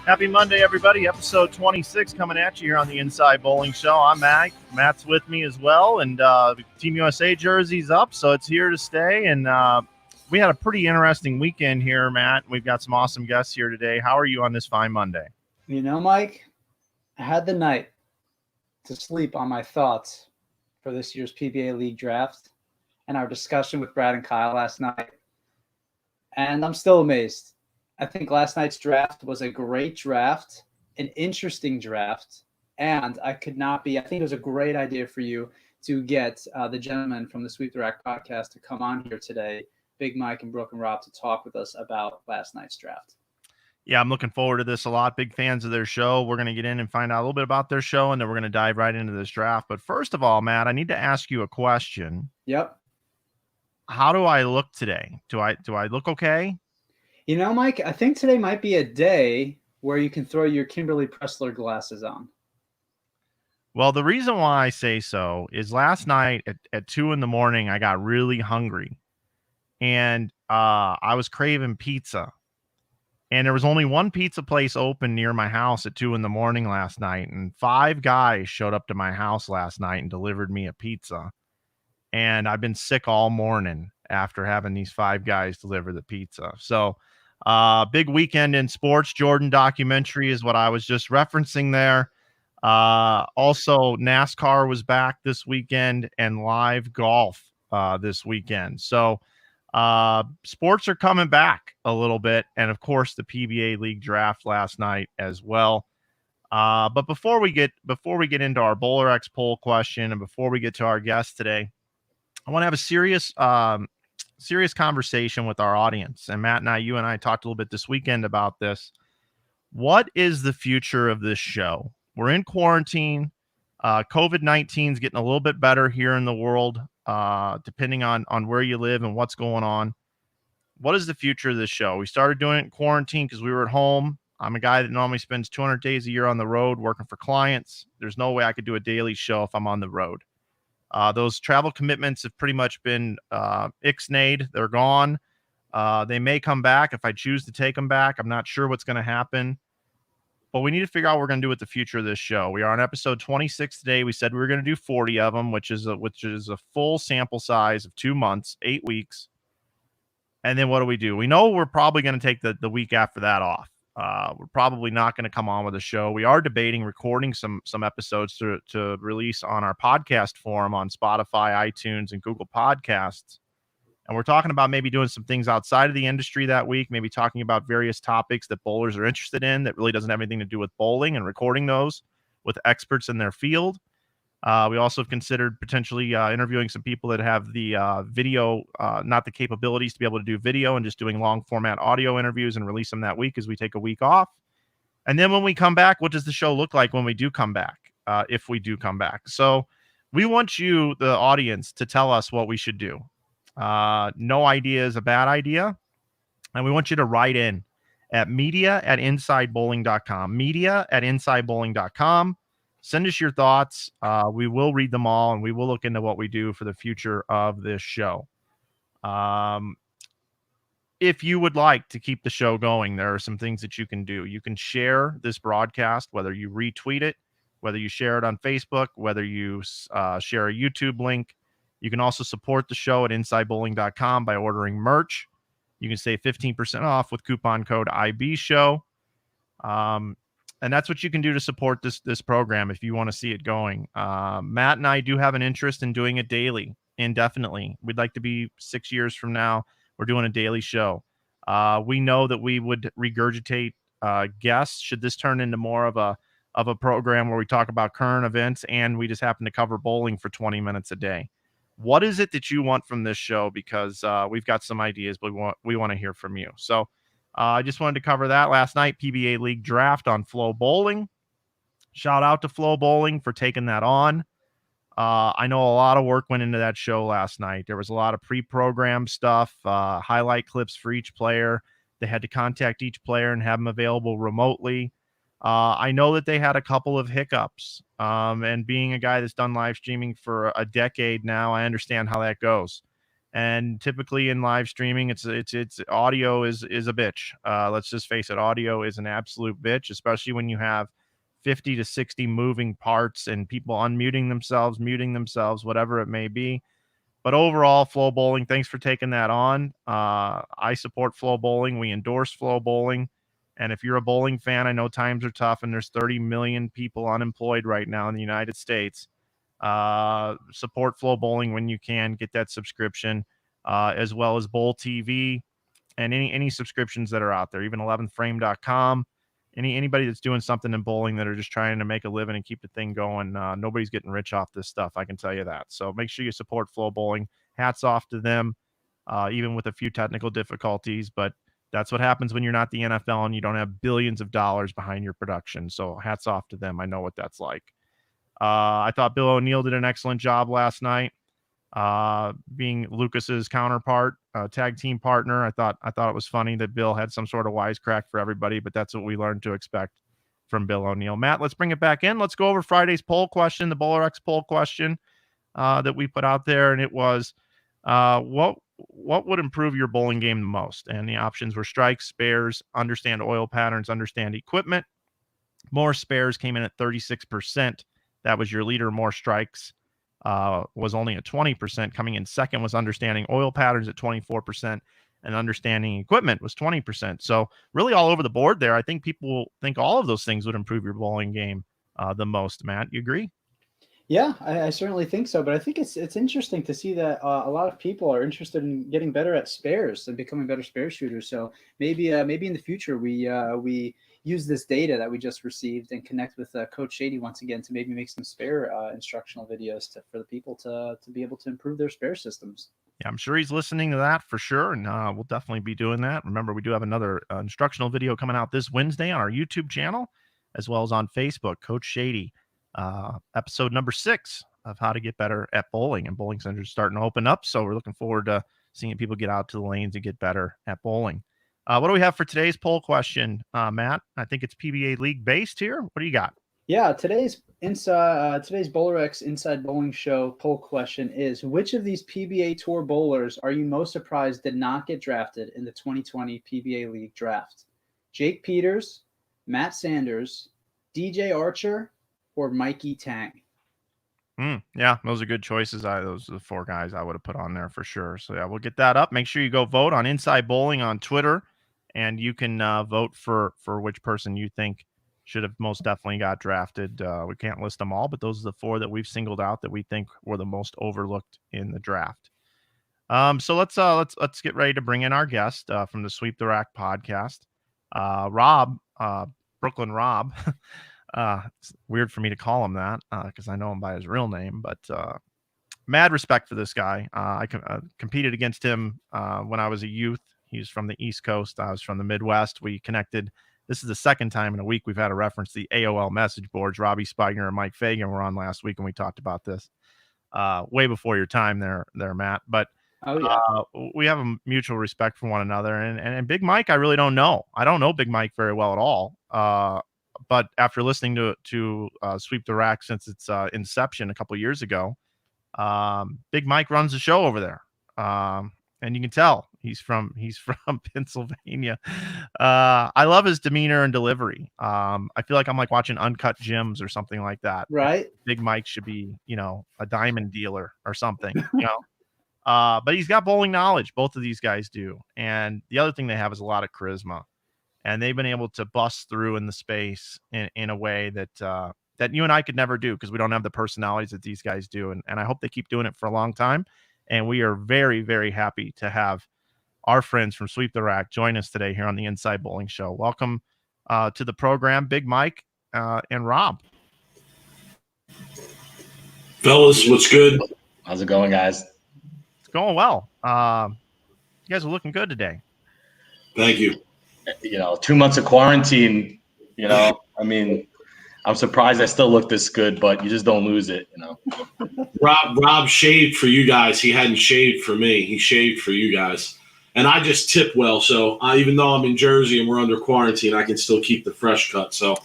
Happy Monday, everybody. Episode 26 coming at you here on the Inside Bowling Show. I'm Matt. Matt's with me as well, and the Team USA jersey's up, so it's here to stay. And we had a pretty interesting weekend here, Matt. We've got some awesome guests here today. How are you on this fine Monday? You know, Mike, I had the night to sleep on my thoughts for this year's Pba League Draft and our discussion with Brad and Kyle last night, and I'm still amazed. I think last night's draft was a great draft, an interesting draft, and I think it was a great idea for you to get the gentlemen from the Sweep the Rack podcast to come on here today, Big Mike and Brooke and Rob, to talk with us about last night's draft. Yeah, I'm looking forward to this a lot. Big fans of their show. We're going to get in and find out a little bit about their show, and then we're going to dive right into this draft. But first of all, Matt, I need to ask you a question. Yep. How do I look today? Do I look okay? You know, Mike, I think today might be a day where you can throw your Kimberly Pressler glasses on. Well, the reason why I say so is last night at 2 a.m, I got really hungry, and I was craving pizza. And there was only one pizza place open near my house at 2 a.m. last night, and 5 guys showed up to my house last night and delivered me a pizza. And I've been sick all morning after having these 5 guys deliver the pizza. So big weekend in sports. Jordan documentary is what I was just referencing there. Also, NASCAR was back this weekend and live golf this weekend. So sports are coming back a little bit. And, of course, the Pba League Draft last night as well. But before we get into our Bowler X poll question and before we get to our guest today, I want to have a serious conversation with our audience. And Matt and you and I talked a little bit this weekend about this. What is the future of this show? We're in quarantine. COVID-19 is getting a little bit better here in the world, depending on where you live and what's going on. What is the future of this show? We started doing it in quarantine because we were at home. I'm a guy that normally spends 200 days a year on the road working for clients. There's no way I could do a daily show if I'm on the road. Those travel commitments have pretty much been ixnayed. They're gone. They may come back if I choose to take them back. I'm not sure what's going to happen. But we need to figure out what we're going to do with the future of this show. We are on episode 26 today. We said we were going to do 40 of them, which is a full sample size of 2 months, 8 weeks. And then what do? We know we're probably going to take the week after that off. We're probably not going to come on with a show. We are debating recording some episodes to release on our podcast forum on Spotify, iTunes, and Google Podcasts. And we're talking about maybe doing some things outside of the industry that week, maybe talking about various topics that bowlers are interested in that really doesn't have anything to do with bowling, and recording those with experts in their field. We also have considered potentially interviewing some people that have the video, not the capabilities to be able to do video, and just doing long format audio interviews and release them that week as we take a week off. And then when we come back, what does the show look like when we do come back, if we do come back? So we want you, the audience, to tell us what we should do. No idea is a bad idea. And we want you to write in at media@insidebowling.com, media@insidebowling.com. Send us your thoughts. We will read them all, and we will look into what we do for the future of this show. If you would like to keep the show going, there are some things that you can do. You can share this broadcast, whether you retweet it, whether you share it on Facebook, whether you share a YouTube link. You can also support the show at InsideBowling.com by ordering merch. You can save 15% off with coupon code IBShow. And And that's what you can do to support this program if you want to see it going. Matt and I do have an interest in doing it daily, indefinitely. We'd like to be 6 years from now. We're doing a daily show. We know that we would regurgitate guests should this turn into more of a program where we talk about current events and we just happen to cover bowling for 20 minutes a day. What is it that you want from this show? Because we've got some ideas, but we want to hear from you. So I just wanted to cover that last night. Pba League Draft on Flow Bowling. Shout out to Flow Bowling for taking that on. I know a lot of work went into that show last night. There was a lot of pre-programmed stuff, highlight clips for each player. They had to contact each player and have them available remotely. I know that they had a couple of hiccups. And being a guy that's done live streaming for a decade now, I understand how that goes. And typically in live streaming, it's audio is a bitch. Let's just face it, audio is an absolute bitch, especially when you have 50 to 60 moving parts and people unmuting themselves, muting themselves, whatever it may be. But overall, Flow Bowling, thanks for taking that on. I support Flow Bowling. We endorse Flow Bowling. And if you're a bowling fan, I know times are tough and there's 30 million people unemployed right now in the United States. Support Flow Bowling when you can. Get that subscription, as well as Bowl TV and any subscriptions that are out there, even 11thframe.com. Anybody that's doing something in bowling that are just trying to make a living and keep the thing going. Nobody's getting rich off this stuff, I can tell you that. So make sure you support Flow Bowling. Hats off to them, even with a few technical difficulties. But that's what happens when you're not the NFL and you don't have billions of dollars behind your production. So hats off to them. I know what that's like. I thought Bill O'Neill did an excellent job last night, being Lucas's counterpart, tag team partner. I thought it was funny that Bill had some sort of wisecrack for everybody, but that's what we learned to expect from Bill O'Neill. Matt, let's bring it back in. Let's go over Friday's poll question, the BowlerX poll question that we put out there, and it was, what would improve your bowling game the most? And the options were strikes, spares, understand oil patterns, understand equipment. More spares came in at 36%. That was your leader. More strikes was only at 20%. Coming in second was understanding oil patterns at 24%, and understanding equipment was 20%. So really all over the board there. I think people think all of those things would improve your bowling game the most. Matt, you agree? Yeah, I certainly think so. But I think it's interesting to see that a lot of people are interested in getting better at spares and becoming better spare shooters. So maybe in the future we use this data that we just received and connect with Coach Shady once again to maybe make some spare instructional videos for the people to be able to improve their spare systems. Yeah, I'm sure he's listening to that for sure, and we'll definitely be doing that. Remember, we do have another instructional video coming out this Wednesday on our YouTube channel, as well as on Facebook, Coach Shady, episode number 6 of how to get better at bowling. And bowling centers starting to open up, so we're looking forward to seeing people get out to the lanes and get better at bowling. What do we have for today's poll question, Matt? I think it's PBA League based here. What do you got? Yeah, today's BowlerX Inside Bowling Show poll question is: which of these PBA Tour bowlers are you most surprised did not get drafted in the 2020 PBA League Draft? Jake Peters, Matt Sanders, DJ Archer, or Mikey Tang? Yeah, those are good choices. Those are the 4 guys I would have put on there for sure. So yeah, we'll get that up. Make sure you go vote on Inside Bowling on Twitter, and you can vote for which person you think should have most definitely got drafted. We can't list them all, but those are the 4 that we've singled out that we think were the most overlooked in the draft. So let's get ready to bring in our guest from the Sweep the Rack podcast, Rob, Brooklyn Rob. It's weird for me to call him that because I know him by his real name, but mad respect for this guy. I competed against him when I was a youth. He's from the East Coast. I was from the Midwest. We connected. This is the second time in a week we've had a reference to the AOL message boards. Robbie Spigner and Mike Fagan were on last week, and we talked about this way before your time there, Matt. But we have a mutual respect for one another. And Big Mike, I really don't know. I don't know Big Mike very well at all. But after listening to Sweep the Rack since its inception a couple years ago, Big Mike runs the show over there. And you can tell he's from Pennsylvania. I love his demeanor and delivery. I feel like I'm like watching Uncut Gems or something like that. Right. Big Mike should be, a diamond dealer or something, but he's got bowling knowledge. Both of these guys do. And the other thing they have is a lot of charisma. and they've been able to bust through in the space in a way that that you and I could never do because we don't have the personalities that these guys do. And I hope they keep doing it for a long time. And we are very, very happy to have our friends from Sweep the Rack join us today here on the Inside Bowling Show. Welcome to the program, Big Mike and Rob. Fellas, what's good? How's it going, guys? It's going well. You guys are looking good today. Thank you. 2 months of quarantine, I mean, I'm surprised I still look this good, but you just don't lose it, Rob shaved for you guys. He hadn't shaved for me. He shaved for you guys. And I just tip well. So even though I'm in Jersey and we're under quarantine, I can still keep the fresh cut. So,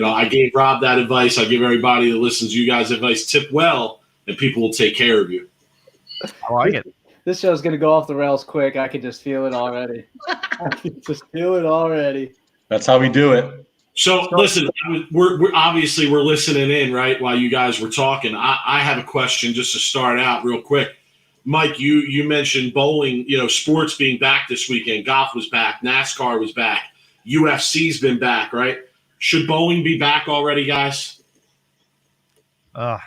I gave Rob that advice. I give everybody that listens to you guys advice, tip well, and people will take care of you. I like it. This show's going to go off the rails quick. I can just feel it already. I can just feel it already. That's how we do it. So listen, we're obviously we're listening in, right, while you guys were talking. I have a question just to start out real quick. Mike, you mentioned bowling, sports being back this weekend. Golf was back. NASCAR was back. UFC's been back, right? Should bowling be back already, guys? I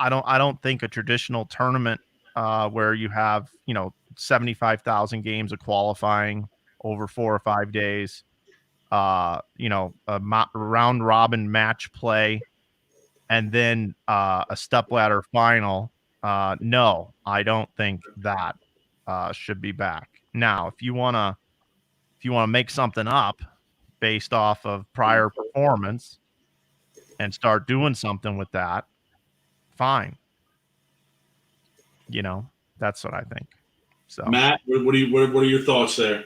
don't think a traditional tournament where you have, 75,000 games of qualifying over 4 or 5 days, a round robin match play, and then a stepladder final. No, I don't think that should be back. Now, if you want to make something up based off of prior performance and start doing something with that, fine. That's what I think. So, Matt, what are your thoughts there?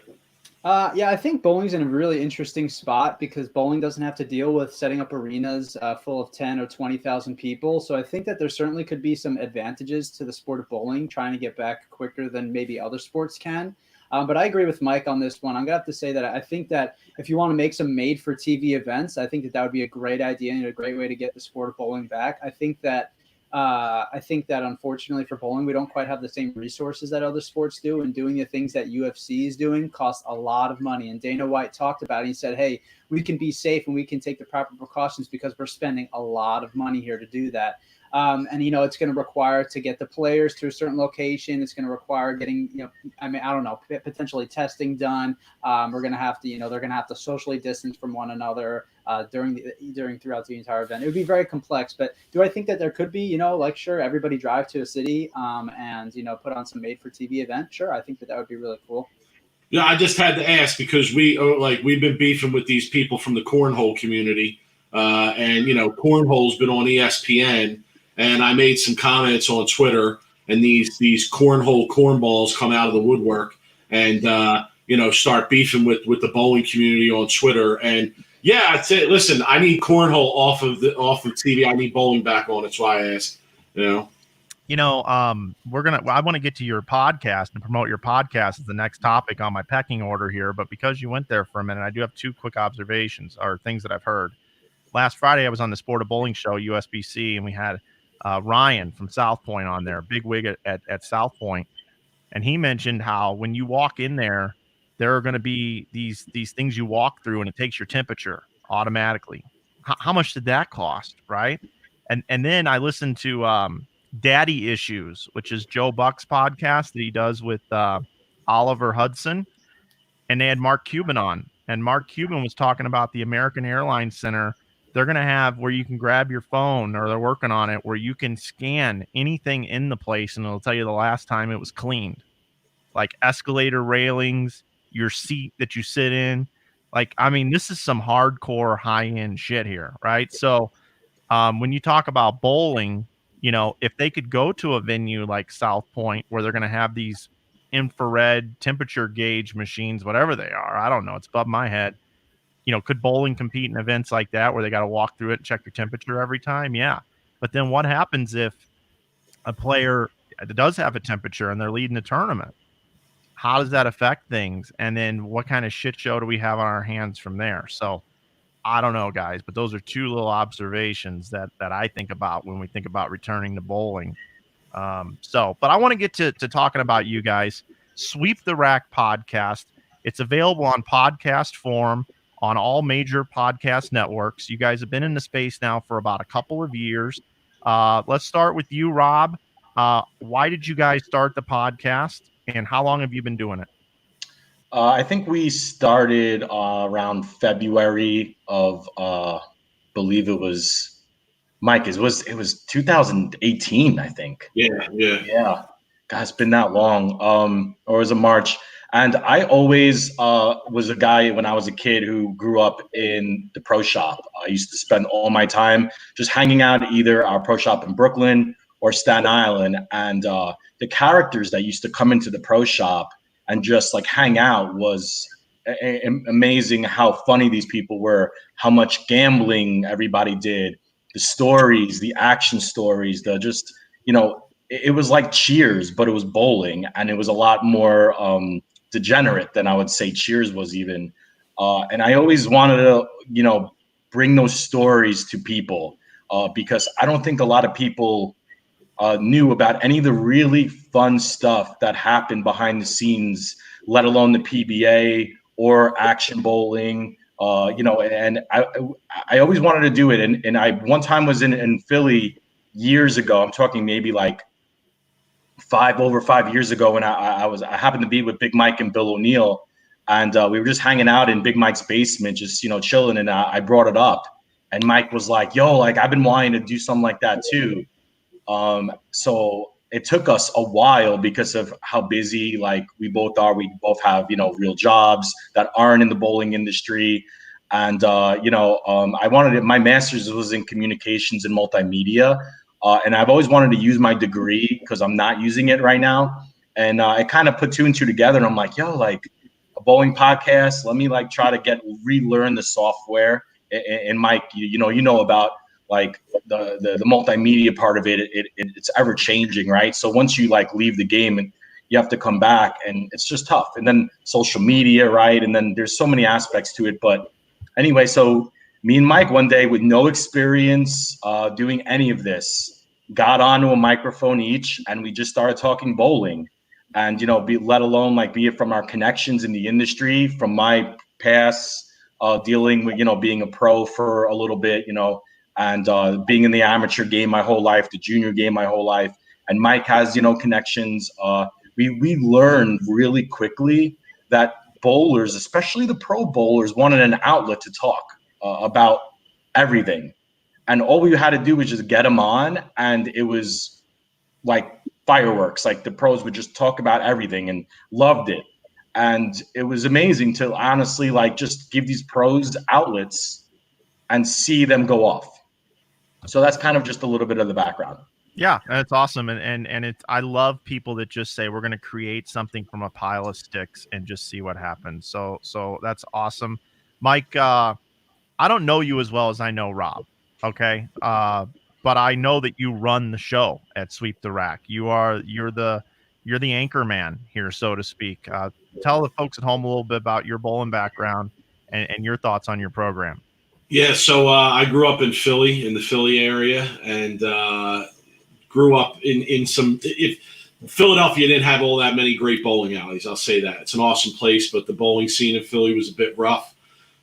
Yeah, I think bowling's in a really interesting spot because bowling doesn't have to deal with setting up arenas full of 10 or 20,000 people. So I think that there certainly could be some advantages to the sport of bowling, trying to get back quicker than maybe other sports can. But I agree with Mike on this one. I'm going to have to say that I think that if you want to make some made-for-TV events, I think that would be a great idea and a great way to get the sport of bowling back. I think that unfortunately for bowling, we don't quite have the same resources that other sports do, and doing the things that UFC is doing costs a lot of money. And Dana White talked about it. He said, hey, we can be safe and we can take the proper precautions because we're spending a lot of money here to do that. And it's going to require to get the players to a certain location. It's going to require getting, potentially testing done. We're going to have to, they're going to have to socially distance from one another throughout the entire event. It would be very complex, but do I think that there could be, sure, everybody drive to a city and put on some made for TV event? Sure. I think that would be really cool. Yeah, I just had to ask because we've been beefing with these people from the cornhole community, and cornhole's been on ESPN. And I made some comments on Twitter, and these cornballs come out of the woodwork and start beefing with the bowling community on Twitter. And yeah, I'd say, listen, I need cornhole off of TV. I need bowling back on. That's why I asked. I want to get to your podcast and promote your podcast as the next topic on my pecking order here. But because you went there for a minute, I do have 2 quick observations or things that I've heard. Last Friday, I was on the Sport of Bowling show, USBC, and we had Ryan from South Point on there, big wig at South Point. And he mentioned how when you walk in there are going to be these things you walk through and it takes your temperature automatically. How much did that cost? Right. And then I listened to Daddy Issues, which is Joe Buck's podcast that he does with Oliver Hudson. And they had Mark Cuban on, and Mark Cuban was talking about the American Airlines Center. They're going to have where you can grab your phone, or they're working on it, where you can scan anything in the place and it'll tell you the last time it was cleaned, like escalator railings, your seat that you sit in. This is some hardcore high-end shit here, right? So when you talk about bowling, if they could go to a venue like South Point where they're going to have these infrared temperature gauge machines, whatever they are, I don't know, it's above my head. Could bowling compete in events like that where they got to walk through it and check your temperature every time? Yeah. But then what happens if a player does have a temperature and they're leading a tournament? How does that affect things? And then what kind of shit show do we have on our hands from there? So I don't know, guys, but those are 2 little observations that I think about when we think about returning to bowling. But I want to get to talking about you guys. Sweep the Rack podcast It's available on podcast form on all major podcast networks. You guys have been in the space now for about a couple of years. Let's start with you, Rob. Why did you guys start the podcast, and how long have you been doing it? I think we started around February of, believe it was Mike. It was 2018, I think. Yeah. God, it's been that long. Or was it March? And I always was a guy when I was a kid who grew up in the pro shop. I used to spend all my time just hanging out at either our pro shop in Brooklyn or Staten Island. And the characters that used to come into the pro shop and just like hang out was amazing. How funny these people were, how much gambling everybody did, the stories, the action stories, the just, it was like Cheers, but it was bowling, and it was a lot more degenerate than I would say Cheers was even. And I always wanted to, bring those stories to people because I don't think a lot of people knew about any of the really fun stuff that happened behind the scenes, let alone the PBA or action bowling. And I always wanted to do it. And I one time was in Philly years ago. I'm talking maybe like over 5 years ago when I happened to be with Big Mike and Bill O'Neill, and we were just hanging out in Big Mike's basement, just chilling. And I brought it up, and Mike was like, "Yo, like I've been wanting to do something like that too." So it took us a while because of how busy like we both are. We both have real jobs that aren't in the bowling industry, and I wanted my master's was in communications and multimedia. And I've always wanted to use my degree because I'm not using it right now. And I kind of put two and two together, and I'm like, yo, like a bowling podcast. Let me like try to relearn the software. And Mike, you know about like the multimedia part of it. It's ever changing, right? So once you like leave the game, and you have to come back, and it's just tough. And then social media, right? And then there's so many aspects to it. But anyway, so me and Mike one day with no experience doing any of this got onto a microphone each, and we just started talking bowling. And let alone like be it from our connections in the industry, from my past dealing with being a pro for a little bit, and being in the amateur game my whole life, the junior game my whole life. And Mike has connections. We learned really quickly that bowlers, especially the pro bowlers, wanted an outlet to talk about everything. And all we had to do was just get them on, and it was like fireworks. Like the pros would just talk about everything and loved it. And it was amazing to honestly like just give these pros outlets and see them go off. So that's kind of just a little bit of the background. Yeah, that's awesome. And it's, I love people that just say we're going to create something from a pile of sticks and just see what happens. So that's awesome. Mike, I don't know you as well as I know Rob. Okay. But I know that you run the show at Sweep the Rack. You're the anchor man here, so to speak. Tell the folks at home a little bit about your bowling background and your thoughts on your program. Yeah. So I grew up in the Philly area, and grew up in some, if Philadelphia didn't have all that many great bowling alleys, I'll say that. It's an awesome place, but the bowling scene in Philly was a bit rough.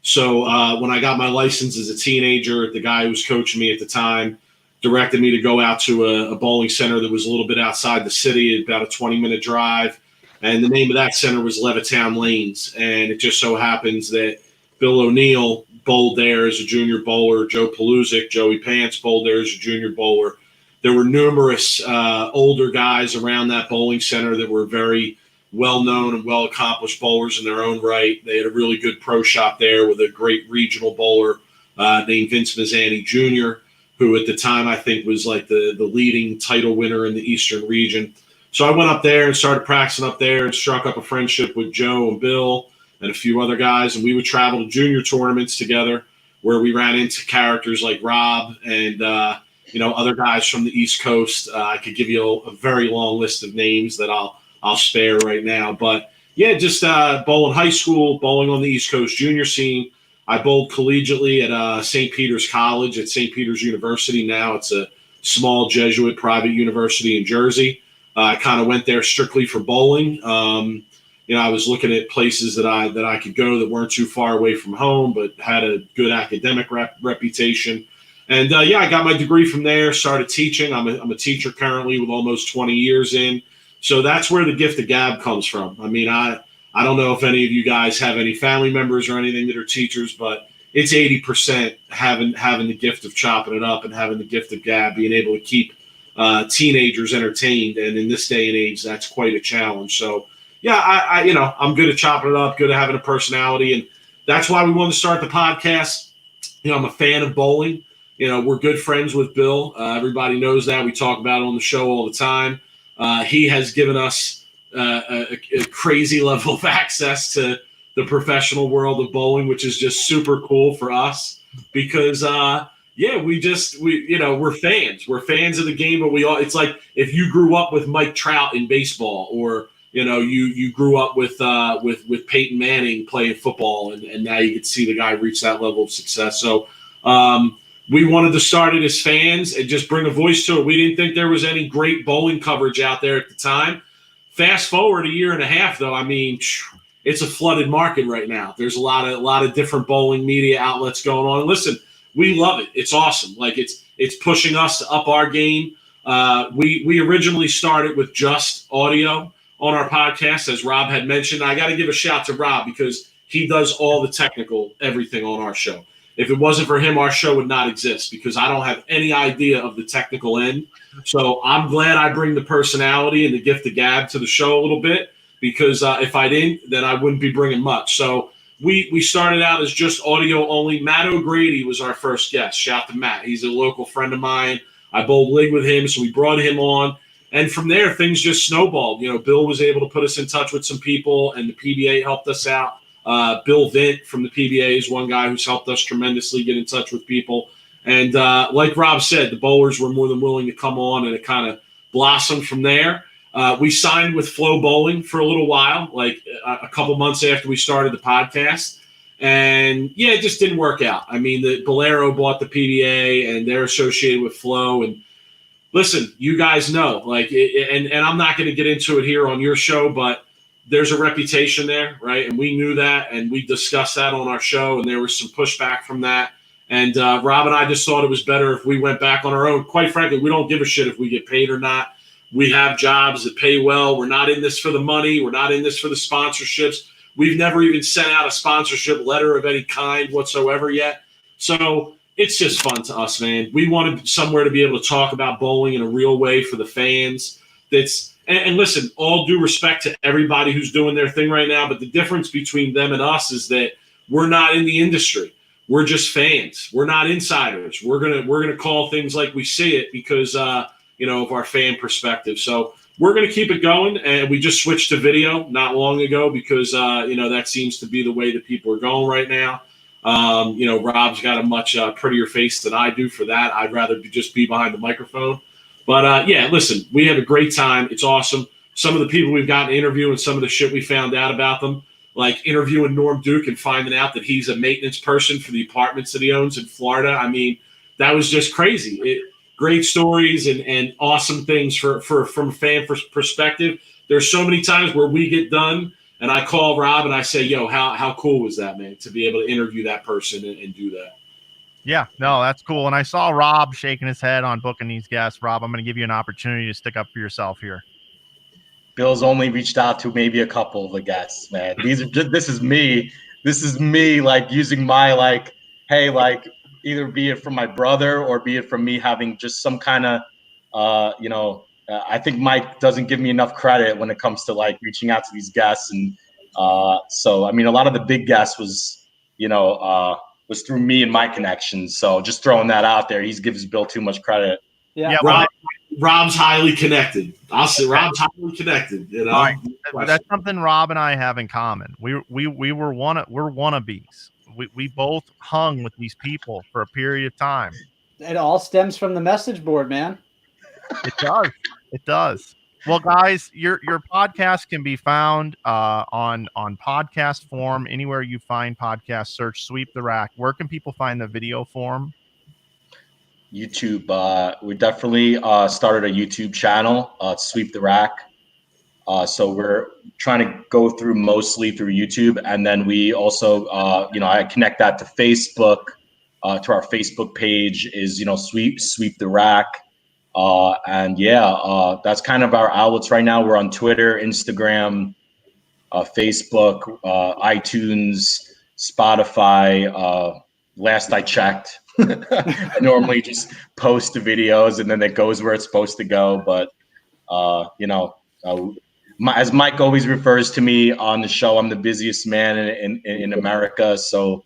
So when I got my license as a teenager, the guy who was coaching me at the time directed me to go out to a bowling center that was a little bit outside the city, about a 20-minute drive. And the name of that center was Levittown Lanes. And it just so happens that Bill O'Neill bowled there as a junior bowler. Joe Paluzik, Joey Pants bowled there as a junior bowler. There were numerous older guys around that bowling center that were very well-known and well-accomplished bowlers in their own right. They had a really good pro shop there with a great regional bowler named Vince Mazzani Jr., who at the time I think was like the leading title winner in the Eastern region. So I went up there and started practicing up there and struck up a friendship with Joe and Bill and a few other guys. And we would travel to junior tournaments together where we ran into characters like Rob and, other guys from the East Coast. I could give you a very long list of names that I'll spare right now. But yeah, just bowling high school, bowling on the East Coast junior scene. I bowled collegiately at St. Peter's College at St. Peter's University. Now it's a small Jesuit private university in Jersey. I kind of went there strictly for bowling. I was looking at places that I could go that weren't too far away from home, but had a good academic reputation. And I got my degree from there, started teaching. I'm a teacher currently with almost 20 years in. So that's where the gift of gab comes from. I mean, I don't know if any of you guys have any family members or anything that are teachers, but it's 80% having the gift of chopping it up and having the gift of gab, being able to keep teenagers entertained. And in this day and age, that's quite a challenge. So, yeah, I'm good at chopping it up, good at having a personality. And that's why we wanted to start the podcast. I'm a fan of bowling. We're good friends with Bill. Everybody knows that. We talk about it on the show all the time. He has given us a crazy level of access to the professional world of bowling, which is just super cool for us because, we're fans. We're fans of the game, but it's like if you grew up with Mike Trout in baseball or, you grew up with Peyton Manning playing football and now you can see the guy reach that level of success. So, we wanted to start it as fans and just bring a voice to it. We didn't think there was any great bowling coverage out there at the time. Fast forward a year and a half, though, I mean, it's a flooded market right now. There's a lot of different bowling media outlets going on. Listen, we love it. It's awesome. Like it's pushing us to up our game. We originally started with just audio on our podcast, as Rob had mentioned. I got to give a shout to Rob because he does all the technical everything on our show. If it wasn't for him, our show would not exist because I don't have any idea of the technical end. So I'm glad I bring the personality and the gift of gab to the show a little bit because if I didn't, then I wouldn't be bringing much. So we started out as just audio only. Matt O'Grady was our first guest. Shout to Matt. He's a local friend of mine. I bowled league with him, so we brought him on. And from there, things just snowballed. Bill was able to put us in touch with some people, and the PBA helped us out. Bill Vint from the PBA is one guy who's helped us tremendously get in touch with people. And like Rob said, the bowlers were more than willing to come on, and it kind of blossomed from there. We signed with Flow Bowling for a little while, like a couple months after we started the podcast. And, it just didn't work out. I mean, the Bolero bought the PBA, and they're associated with Flow. And listen, you guys know, and I'm not going to get into it here on your show, but there's a reputation there, right? And we knew that, and we discussed that on our show, and there was some pushback from that. And Rob and I just thought it was better if we went back on our own. Quite frankly, we don't give a shit if we get paid or not. We have jobs that pay well. We're not in this for the money. We're not in this for the sponsorships. We've never even sent out a sponsorship letter of any kind whatsoever yet. So it's just fun to us, man. We wanted somewhere to be able to talk about bowling in a real way for the fans. And listen, all due respect to everybody who's doing their thing right now, but the difference between them and us is that we're not in the industry. We're just fans. We're not insiders. We're gonna call things like we see it because of our fan perspective. So we're gonna keep it going, and we just switched to video not long ago because that seems to be the way that people are going right now. Rob's got a much prettier face than I do for that. I'd rather just be behind the microphone. But, listen, we have a great time. It's awesome. Some of the people we've gotten to interview and some of the shit we found out about them, like interviewing Norm Duke and finding out that he's a maintenance person for the apartments that he owns in Florida. I mean, that was just crazy. Great stories and awesome things from a fan perspective. There's so many times where we get done and I call Rob and I say, yo, how cool was that, man, to be able to interview that person and do that. Yeah, no, that's cool. And I saw Rob shaking his head on booking these guests. Rob, I'm going to give you an opportunity to stick up for yourself here. Bill's only reached out to maybe a couple of the guests, man. This is me. This is me, using my, either be it from my brother or be it from me having just some kind of, I think Mike doesn't give me enough credit when it comes to, reaching out to these guests. And so, I mean, a lot of the big guests was through me and my connections. So just throwing that out there, he gives Bill too much credit. Yeah, Rob's highly connected. I'll say Rob's highly connected. Right. That's something Rob and I have in common. We're wannabes. We both hung with these people for a period of time. It all stems from the message board, man. It does. It does. Well, guys, your podcast can be found on podcast form anywhere you find podcasts. Search Sweep the Rack. Where can people find the video form? YouTube. We definitely started a YouTube channel. Sweep the Rack. So we're trying to go through mostly through YouTube, and then we also, I connect that to Facebook. To our Facebook page is sweep the rack, that's kind of our outlets right now. We're on Twitter, Instagram, Facebook, iTunes, Spotify. Last I checked, I normally just post the videos and then it goes where it's supposed to go. But as Mike always refers to me on the show, I'm the busiest man in America. So,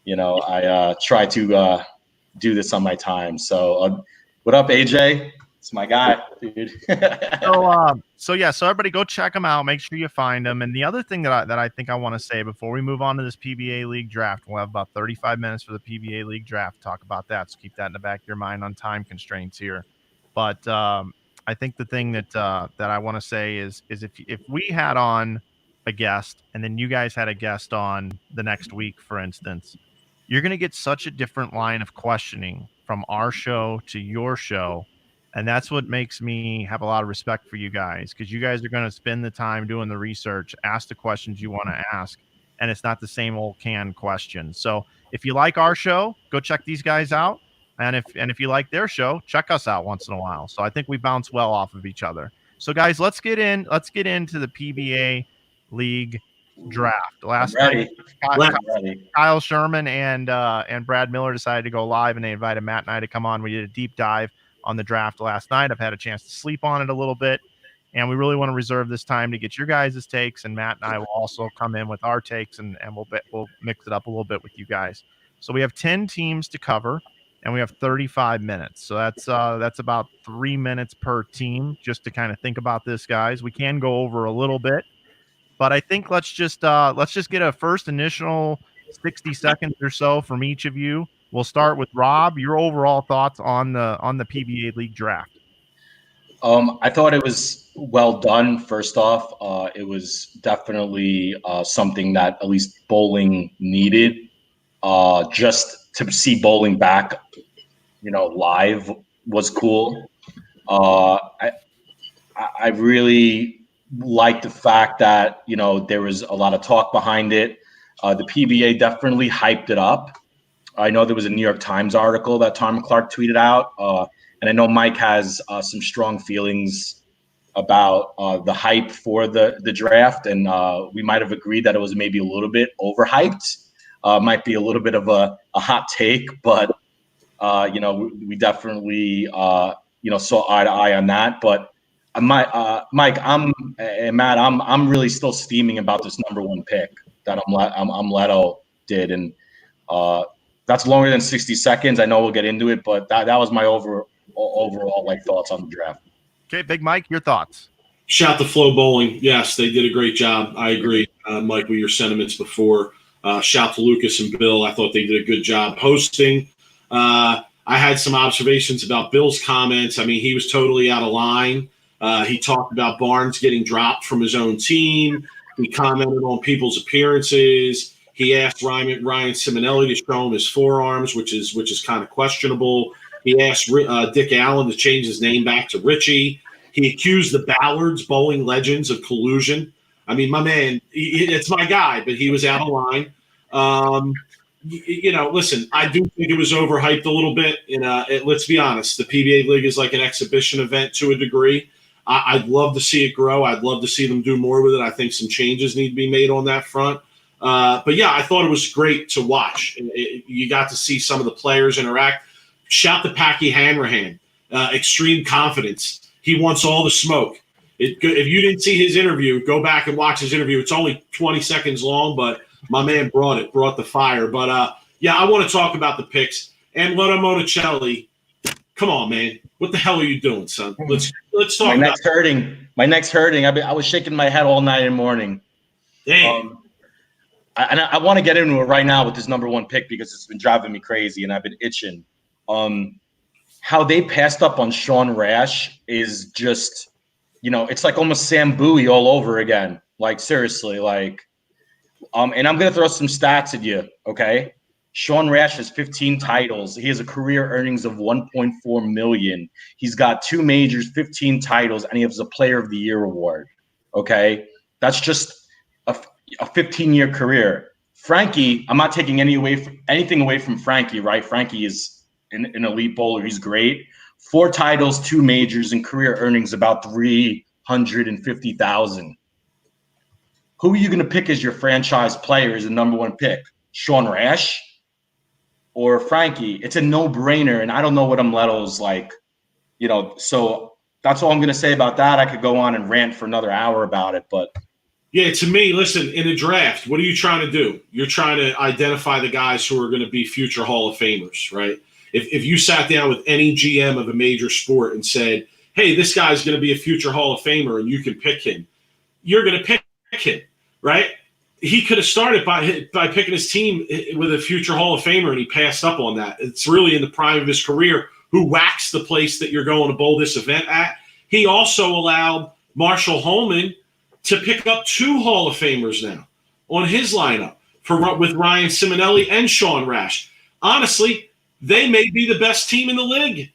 I try to do this on my time. So, what up, AJ? It's my guy, dude. So everybody go check them out. Make sure you find them. And the other thing that I think I want to say before we move on to this PBA League Draft, we'll have about 35 minutes for the PBA League Draft. Talk about that. So keep that in the back of your mind on time constraints here. But I think the thing that I want to say is if we had on a guest and then you guys had a guest on the next week, for instance, you're going to get such a different line of questioning from our show to your show. And that's what makes me have a lot of respect for you guys, because you guys are going to spend the time doing the research, ask the questions you want to ask, and it's not the same old canned questions. So if you like our show, go check these guys out. And if you like their show, check us out once in a while. So I think we bounce well off of each other. So guys, let's get into the PBA League Draft. Last night, Kyle Sherman and Brad Miller decided to go live, and they invited Matt and I to come on. We did a deep dive on the draft last night. I've had a chance to sleep on it a little bit, and we really want to reserve this time to get your guys' takes, and Matt and I will also come in with our takes, and we'll mix it up a little bit with you guys. So we have 10 teams to cover, and we have 35 minutes. So that's about 3 minutes per team just to kind of think about this, guys. We can go over a little bit, but I think let's just get a first initial 60 seconds or so from each of you. We'll start with Rob. Your overall thoughts on the PBA League Draft? I thought it was well done. First off, it was definitely something that at least bowling needed. Just to see bowling back, live was cool. I really like the fact that there was a lot of talk behind it. The PBA definitely hyped it up. I know there was a New York Times article that Tom Clark tweeted out, and I know Mike has some strong feelings about the hype for the draft, and we might have agreed that it was maybe a little bit overhyped. Might be a little bit of a hot take, but we definitely saw eye to eye on that. But Mike, and Matt, I'm really still steaming about this number one pick that Leto did, and that's longer than 60 seconds. I know we'll get into it, but that was my overall thoughts on the draft. Okay, Big Mike, your thoughts? Shout to Flow Bowling. Yes, they did a great job. I agree, Mike, with your sentiments before. Shout to Lucas and Bill. I thought they did a good job hosting. I had some observations about Bill's comments. I mean, he was totally out of line. He talked about Barnes getting dropped from his own team. He commented on people's appearances. He asked Ryan Simonelli to show him his forearms, which is kind of questionable. He asked Dick Allen to change his name back to Richie. He accused the Ballards, bowling legends, of collusion. I mean, my man, it's my guy, but he was out of line. Listen, I do think it was overhyped a little bit. Let's be honest, the PBA League is like an exhibition event to a degree. I'd love to see it grow. I'd love to see them do more with it. I think some changes need to be made on that front. But yeah, I thought it was great to watch. You got to see some of the players interact. Shout to Packy Hanrahan, extreme confidence. He wants all the smoke. If you didn't see his interview, go back and watch his interview. It's only 20 seconds long, but my man brought the fire. But I want to talk about the picks. And Leto Monticelli, come on, man. What the hell are you doing, son? Let's talk. My neck's hurting. I was shaking my head all night and morning. Damn. I want to get into it right now with this number one pick because it's been driving me crazy and I've been itching. How they passed up on Sean Rash is just, it's like almost Sam Bowie all over again. Like, seriously, and I'm going to throw some stats at you, okay? Sean Rash has 15 titles. He has a career earnings of $1.4 million. He's got 2 majors, 15 titles, and he has a Player of the Year award, Okay, that's just a 15-year career. Frankie, I'm not taking anything away from Frankie, right? Frankie is an elite bowler. He's great. 4 titles, 2 majors, and career earnings about $350,000. Who are you going to pick as your franchise player as the number 1 pick? Sean Rash or Frankie? It's a no-brainer, and I don't know what Umletto's like, so that's all I'm going to say about that. I could go on and rant for another hour about it, but yeah, to me, listen, in a draft, what are you trying to do? You're trying to identify the guys who are going to be future Hall of Famers, right? If you sat down with any GM of a major sport and said, hey, this guy's going to be a future Hall of Famer and you can pick him, you're going to pick him, right? He could have started by picking his team with a future Hall of Famer, and he passed up on that. It's really in the prime of his career who waxed the place that you're going to bowl this event at. He also allowed Marshall Holman to pick up 2 Hall of Famers now on his lineup with Ryan Simonelli and Sean Rash. Honestly, they may be the best team in the league.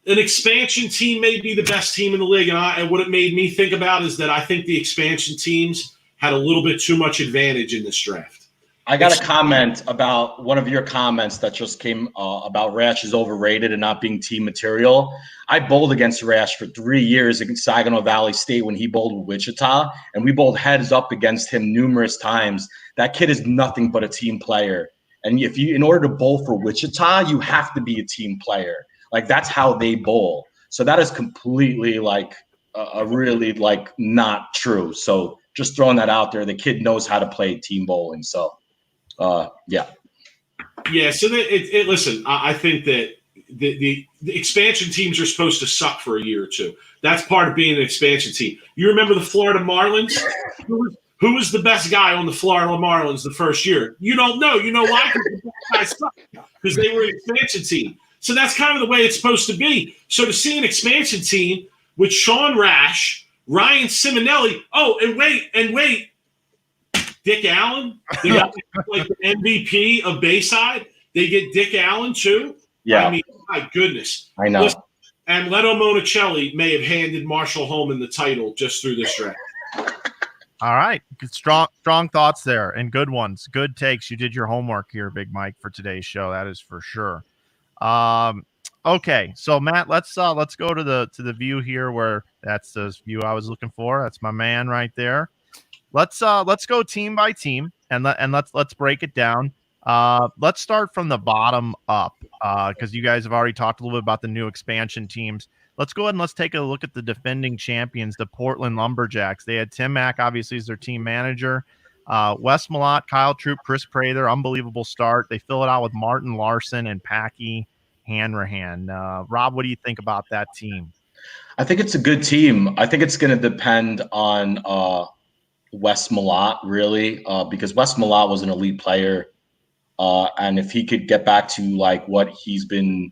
An expansion team may be the best team in the league. And what it made me think about is that I think the expansion teams had a little bit too much advantage in this draft. I got a comment about one of your comments that just came about Rash is overrated and not being team material. I bowled against Rash for 3 years against Saginaw Valley State when he bowled with Wichita, and we bowled heads up against him numerous times. That kid is nothing but a team player. And in order to bowl for Wichita, you have to be a team player. Like, that's how they bowl. So that is completely really not true. So just throwing that out there, the kid knows how to play team bowling. So. Yeah. So listen, I think that the expansion teams are supposed to suck for a year or two. That's part of being an expansion team. You remember the Florida Marlins? Who was the best guy on the Florida Marlins the first year? You don't know. You know why? Because the guys suck. Because they were an expansion team. So that's kind of the way it's supposed to be. So to see an expansion team with Sean Rash, Ryan Simonelli, and wait. Dick Allen, the MVP of Bayside. They get Dick Allen too. Yeah, I mean, my goodness, I know. Listen, and Leto Monicelli may have handed Marshall Holman the title just through this draft. All right, strong thoughts there and good ones, good takes. You did your homework here, Big Mike, for today's show. That is for sure. Okay, so Matt, let's go to the view here where that's the view I was looking for. That's my man right there. Let's go team by team and let's break it down. Let's start from the bottom up because you guys have already talked a little bit about the new expansion teams. Let's go ahead and let's take a look at the defending champions, the Portland Lumberjacks. They had Tim Mack, obviously, as their team manager. Wes Malott, Kyle Troop, Chris Prather, unbelievable start. They fill it out with Martin Larson and Packy Hanrahan. Rob, what do you think about that team? I think it's a good team. I think it's going to depend on Wes Malott, really, because Wes Malott was an elite player. And if he could get back to what he's been,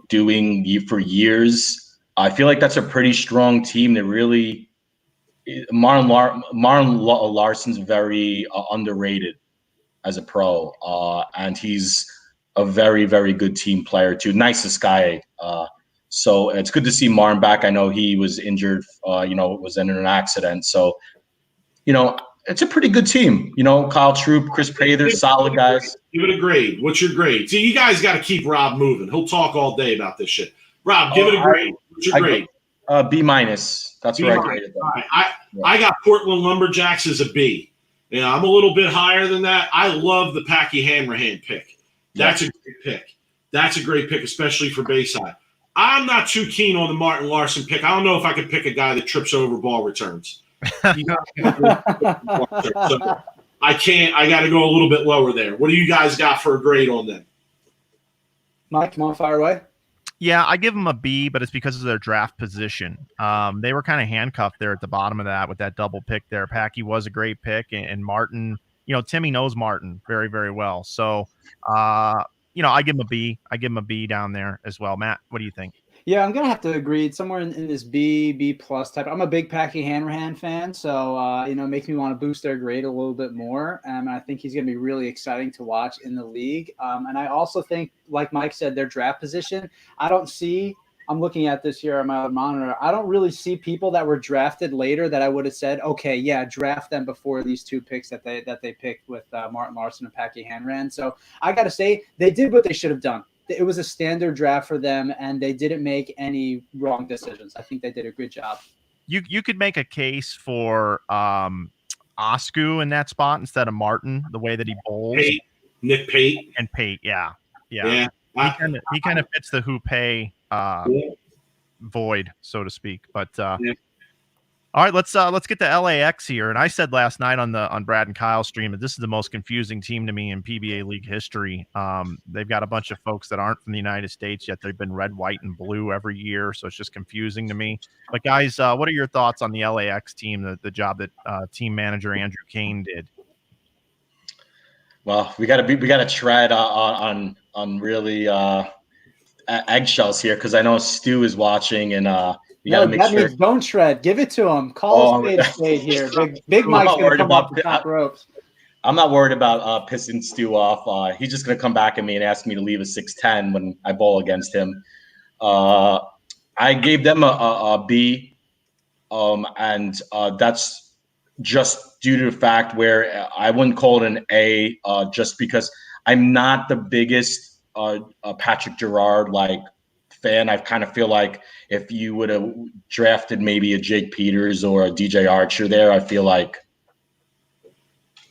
doing for years, I feel like that's a pretty strong team. That really, Martin Larson's very underrated as a pro, and he's a very, very good team player too. Nicest guy. So it's good to see Martin back. I know he was injured, was in an accident. So, it's a pretty good team. Kyle Troop, Chris Prather, solid guys. Give it a grade. What's your grade? See, you guys got to keep Rob moving. He'll talk all day about this shit. Rob, give it a grade. What's your grade? B-. That's where I graded them. I got Portland Lumberjacks as a B. I'm a little bit higher than that. I love the Packy Hanrahan pick. That's a great pick. That's a great pick, especially for Bayside. I'm not too keen on the Martin Larson pick. I don't know if I could pick a guy that trips over ball returns. So I can't. I got to go a little bit lower there. What do you guys got for a grade on them? Mike, come on, fire away. Yeah, I give them a B, but it's because of their draft position. They were kind of handcuffed there at the bottom of that with that double pick there. Packy was a great pick, and Martin, Timmy knows Martin very, very well. So, I give him a B. I give him a B down there as well. Matt, what do you think? Yeah, I'm going to have to agree. It's somewhere in this B plus type. I'm a big Packy Hanrahan fan, so, it makes me want to boost their grade a little bit more. And I think he's going to be really exciting to watch in the league. And I also think, like Mike said, their draft position, I don't see I'm looking at this here on my other monitor. I don't really see people that were drafted later that I would have said, okay, yeah, draft them before these 2 picks that they picked with Martin Larson and Packy Hanran. So I got to say, they did what they should have done. It was a standard draft for them, and they didn't make any wrong decisions. I think they did a good job. You could make a case for Osku in that spot instead of Martin, the way that he bowls. Nick Pate. And Pate, yeah. Yeah. He kind of fits the Houpe void, so to speak. But all right, let's get to LAX here. And I said last night on Brad and Kyle's stream that this is the most confusing team to me in PBA League history. They've got a bunch of folks that aren't from the United States yet. They've been red, white, and blue every year, so it's just confusing to me. But guys, what are your thoughts on the LAX team? The job that team manager Andrew Kane did. Well, we gotta tread on really eggshells here, because I know Stu is watching, and we gotta make sure. Means don't tread. Give it to him. Call a spade here. Big Mike's gonna come off the top ropes. I'm not worried about pissing Stu off. He's just gonna come back at me and ask me to leave a 6'10" when I bowl against him. I gave them a B, and that's just due to the fact where I wouldn't call it an A, just because I'm not the biggest Patrick Gerard fan. I kind of feel like if you would have drafted maybe a Jake Peters or a DJ Archer there, I feel like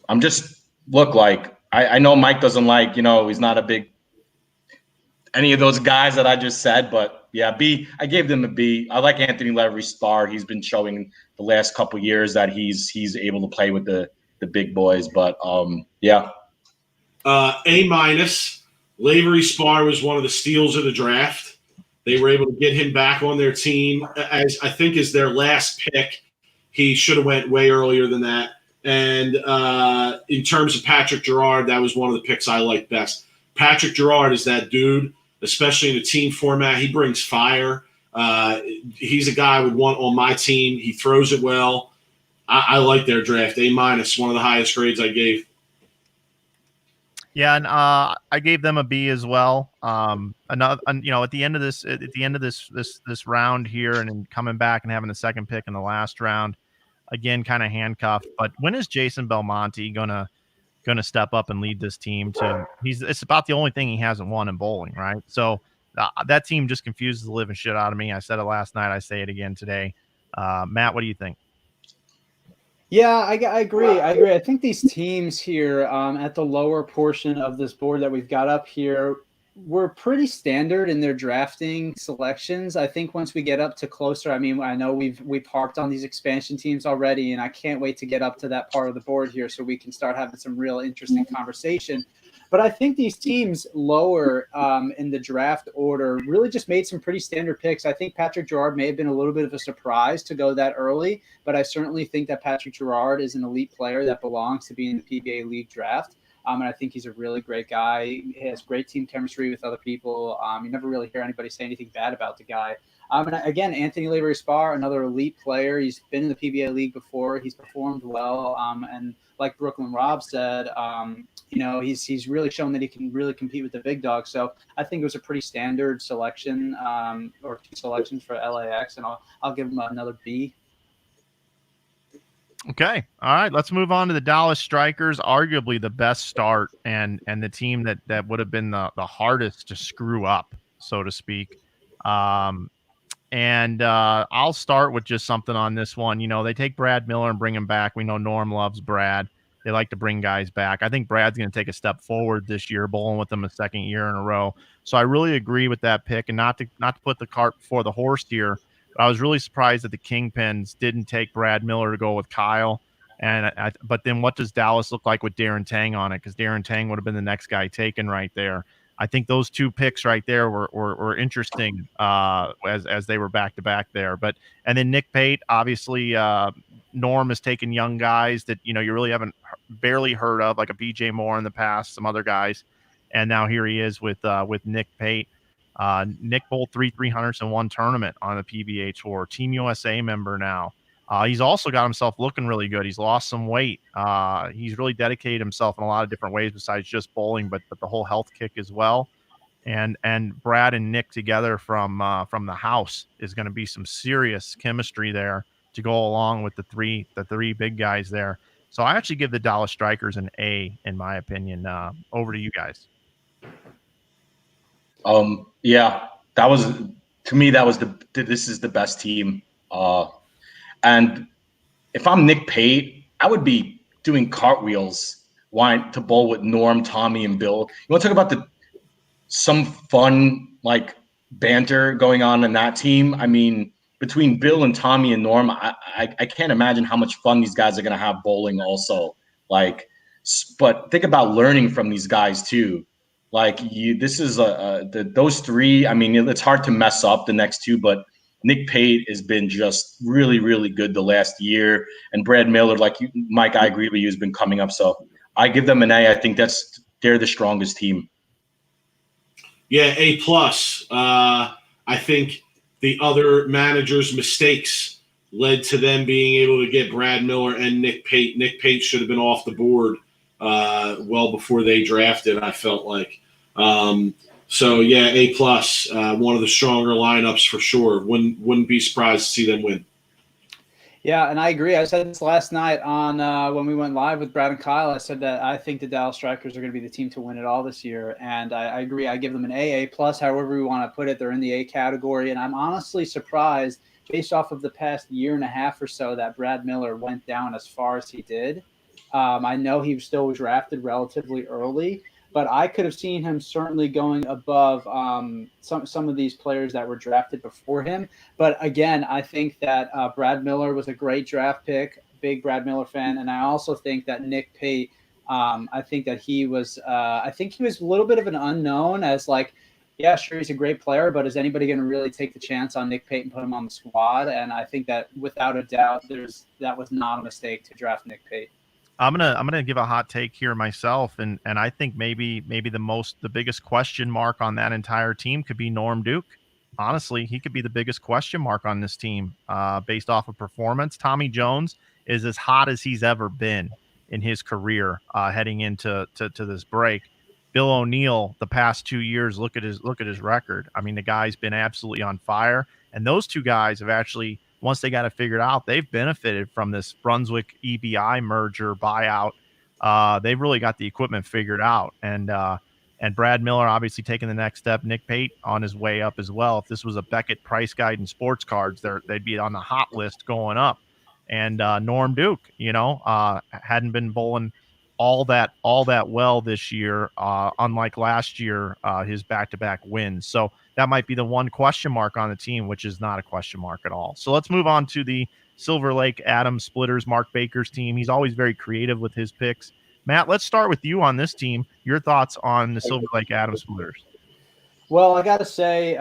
I know Mike doesn't like, he's not a big any of those guys that I just said, but yeah, B. I gave them a B. I like Anthony Levery's spar. He's been showing the last couple of years that he's able to play with the big boys. But yeah. A-. Lavery Spar was one of the steals of the draft. They were able to get him back on their team as I think is their last pick. He should have went way earlier than that. And in terms of Patrick Gerard, that was one of the picks I liked best. Patrick Gerard is that dude, especially in a team format. He brings fire. He's a guy I would want on my team. He throws it well. I like their draft. A-, one of the highest grades I gave. Yeah, and I gave them a B as well. Another, at the end of this round here, and then coming back and having the second pick in the last round, again, kind of handcuffed. But when is Jason Belmonte gonna step up and lead this team? It's about the only thing he hasn't won in bowling, right? So that team just confuses the living shit out of me. I said it last night. I say it again today. Matt, what do you think? Yeah, I agree. I think these teams here at the lower portion of this board that we've got up here were pretty standard in their drafting selections. I think once we get up to closer, I know we've harped on these expansion teams already, and I can't wait to get up to that part of the board here so we can start having some real interesting conversation. But I think these teams lower in the draft order really just made some pretty standard picks. I think Patrick Gerard may have been a little bit of a surprise to go that early, but I certainly think that Patrick Gerard is an elite player that belongs to be in the PBA League Draft. And I think he's a really great guy. He has great team chemistry with other people. You never really hear anybody say anything bad about the guy. And again, Anthony Lavery Spar, another elite player. He's been in the PBA League before. He's performed well. And like Brooklyn Rob said, he's really shown that he can really compete with the big dogs. So I think it was a pretty standard selection or two selections for LAX, and I'll give him another B. Okay. All right. Let's move on to the Dallas Strikers, arguably the best start and the team that would have been the hardest to screw up, so to speak. And I'll start with just something on this one. They take Brad Miller and bring him back. We know Norm loves Brad. They like to bring guys back. I think Brad's going to take a step forward this year, bowling with them a second year in a row. So I really agree with that pick, and not to put the cart before the horse here. But I was really surprised that the Kingpins didn't take Brad Miller to go with Kyle. But then what does Dallas look like with Darren Tang on it? Because Darren Tang would have been the next guy taken right there. I think those two picks right there were interesting as they were back to back there. And then Nick Pate, obviously, Norm has taken young guys that you really haven't barely heard of, like a BJ Moore in the past, some other guys, and now here he is with Nick Pate. Nick bowled 3 300s in one tournament on the PBA Tour, Team USA member now. He's also got himself looking really good. He's lost some weight. He's really dedicated himself in a lot of different ways besides just bowling, but the whole health kick as well. and Brad and Nick together from the house is going to be some serious chemistry there to go along with the three big guys there. So I actually give the Dallas Strikers an A in my opinion. Over to you guys. Yeah, that was, to me, that was this is the best team. And if I'm Nick Pate, I would be doing cartwheels wanting to bowl with Norm, Tommy, and Bill. You want to talk about some fun like banter going on in that team? I mean, between Bill and Tommy and Norm, I can't imagine how much fun these guys are going to have bowling also. Like, but think about learning from these guys too. Like this is those three. I mean, it's hard to mess up the next two, but Nick Pate has been just really, really good the last year. And Brad Miller, like you, Mike, I agree with you, has been coming up. So I give them an A. I think they're the strongest team. Yeah, A+. I think the other managers' mistakes led to them being able to get Brad Miller and Nick Pate. Nick Pate should have been off the board well before they drafted, I felt like. So yeah, A+. One of the stronger lineups for sure. Wouldn't be surprised to see them win. Yeah, and I agree. I said this last night on when we went live with Brad and Kyle. I said that I think the Dallas Strikers are going to be the team to win it all this year, and I agree. I give them an A+, however we want to put it. They're in the A category, and I'm honestly surprised, based off of the past year and a half or so, that Brad Miller went down as far as he did. I know he still was drafted relatively early, but I could have seen him certainly going above some of these players that were drafted before him. But again, I think that Brad Miller was a great draft pick, big Brad Miller fan, and I also think that Nick Pate, I think he was a little bit of an unknown as like, yeah, sure, he's a great player, but is anybody going to really take the chance on Nick Pate and put him on the squad? And I think that without a doubt, that was not a mistake to draft Nick Pate. I'm gonna give a hot take here myself, and I think maybe the biggest question mark on that entire team could be Norm Duke. Honestly, he could be the biggest question mark on this team based off of performance. Tommy Jones is as hot as he's ever been in his career heading into this break. Bill O'Neill, the past 2 years, look at his record. I mean, the guy's been absolutely on fire, and those two guys have actually, once they got it figured out, they've benefited from this Brunswick EBI merger buyout. They've really got the equipment figured out. And Brad Miller obviously taking the next step. Nick Pate on his way up as well. If this was a Beckett price guide and sports cards, they'd be on the hot list going up. And Norm Duke, hadn't been bowling all that well this year, unlike last year, his back-to-back wins. So that might be the one question mark on the team, which is not a question mark at all. So let's move on to the Silver Lake Adams Splitters, Mark Baker's team. He's always very creative with his picks. Matt, let's start with you on this team. Your thoughts on the Silver Lake Adams Splitters? Well, I got to say,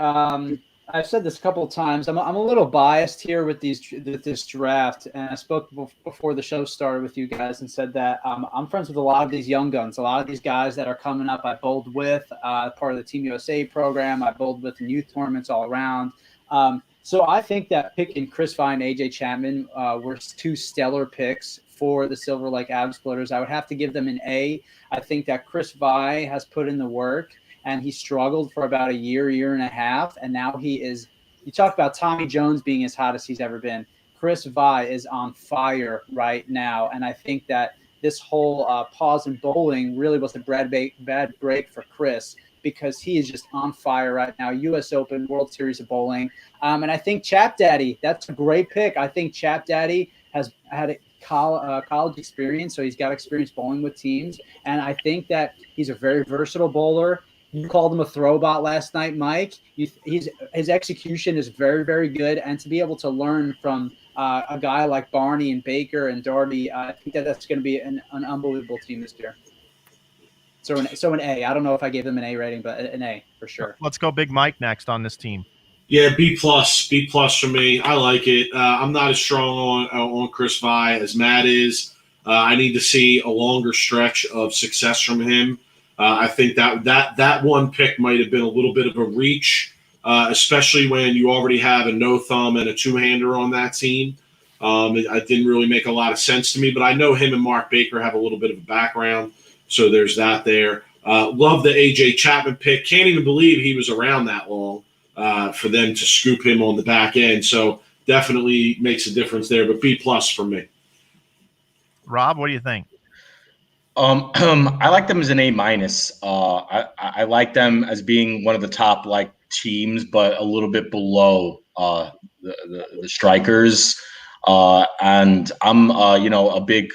I've said this a couple of times. I'm a little biased here with this draft, and I spoke before the show started with you guys and said that I'm friends with a lot of these young guns, a lot of these guys that are coming up. I bowled with part of the Team USA program. I bowled with in youth tournaments all around. So I think that picking Chris Vine and AJ Chapman were two stellar picks for the Silver Lake Adams Splitters. I would have to give them an A. I think that Chris Vine has put in the work, and he struggled for about a year and a half, and now he is – you talk about Tommy Jones being as hot as he's ever been. Chris Vi is on fire right now, and I think that this whole pause in bowling really was a bad break for Chris because he is just on fire right now. U.S. Open, World Series of Bowling. And I think Chap Daddy, that's a great pick. I think Chap Daddy has had a college experience, so he's got experience bowling with teams, and I think that he's a very versatile bowler. You called him a throwbot last night, Mike. His execution is very, very good, and to be able to learn from a guy like Barney and Baker and Doherty, I think that's going to be an unbelievable team this year. So an A. I don't know if I gave them an A rating, but an A for sure. Let's go Big Mike next on this team. Yeah, B+ for me. I like it. I'm not as strong on Chris Vi as Matt is. I need to see a longer stretch of success from him. I think that one pick might have been a little bit of a reach, especially when you already have a no thumb and a two-hander on that team. It didn't really make a lot of sense to me, but I know him and Mark Baker have a little bit of a background, so there's that there. Love the AJ Chapman pick. Can't even believe he was around that long for them to scoop him on the back end. So definitely makes a difference there. But B+ for me. Rob, what do you think? I like them as an A-. I like them as being one of the top like teams, but a little bit below the strikers. And I'm a big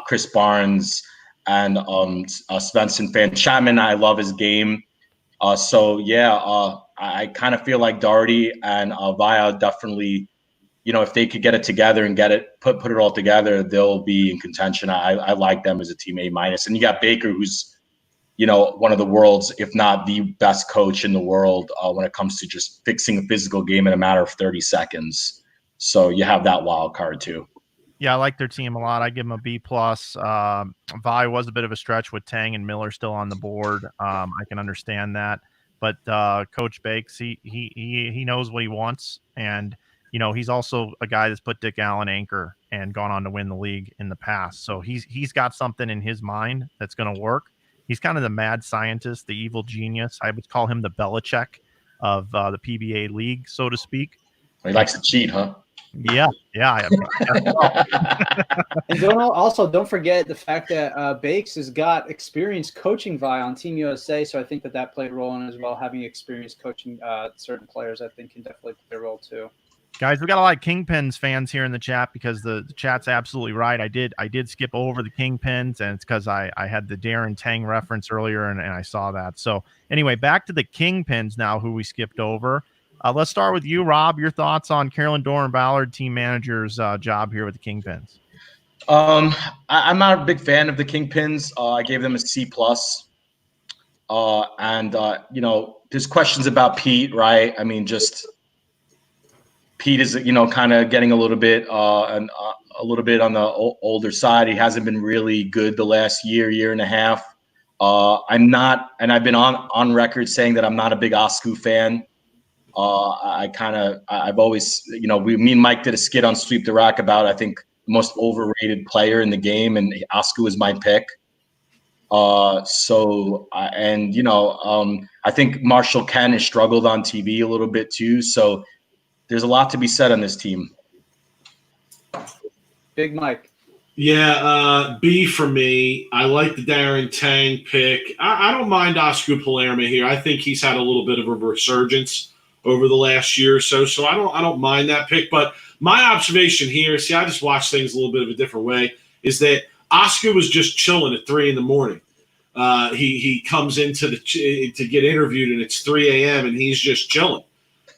Chris Barnes and Svensson fan. Chapman, I love his game. I kind of feel like Doherty and Via definitely, if they could get it together and put it all together, they'll be in contention. I like them as a team A-. And you got Baker, who's, one of the world's, if not the best coach in the world when it comes to just fixing a physical game in a matter of 30 seconds. So you have that wild card too. Yeah, I like their team a lot. I give them a B+. Vi was a bit of a stretch with Tang and Miller still on the board. I can understand that, but Coach Bakes, he knows what he wants, and he's also a guy that's put Dick Allen anchor and gone on to win the league in the past. So he's got something in his mind that's going to work. He's kind of the mad scientist, the evil genius. I would call him the Belichick of the PBA League, so to speak. He likes to cheat, huh? Yeah. And don't forget the fact that Bakes has got experience coaching Vi on Team USA, so I think that played a role in it as well. Having experience coaching certain players, I think, can definitely play a role too. Guys, we got a lot of Kingpins fans here in the chat because the chat's absolutely right. I did skip over the Kingpins, and it's because I had the Darren Tang reference earlier, and I saw that. So anyway, back to the Kingpins now, who we skipped over. Let's start with you, Rob. Your thoughts on Carolyn Doran-Ballard, team manager's job here with the Kingpins? I'm not a big fan of the Kingpins. I gave them a C+. There's questions about Pete, right? I mean, just Pete is, kind of getting a little bit on the older side. He hasn't been really good the last year and a half. I'm not, and I've been on record saying that I'm not a big Osku fan. I've always, me and Mike did a skit on Sweep the Rack about, I think, the most overrated player in the game, and Osku is my pick. I think Marshall Ken has struggled on TV a little bit too. So there's a lot to be said on this team. Big Mike. Yeah, B for me. I like the Darren Tang pick. I don't mind Oscar Palermo here. I think he's had a little bit of a resurgence over the last year or so. So I don't mind that pick. But my observation here, I just watch things a little bit of a different way, is that Oscar was just chilling at 3 a.m. He comes into to get interviewed, and it's 3 a.m. and he's just chilling.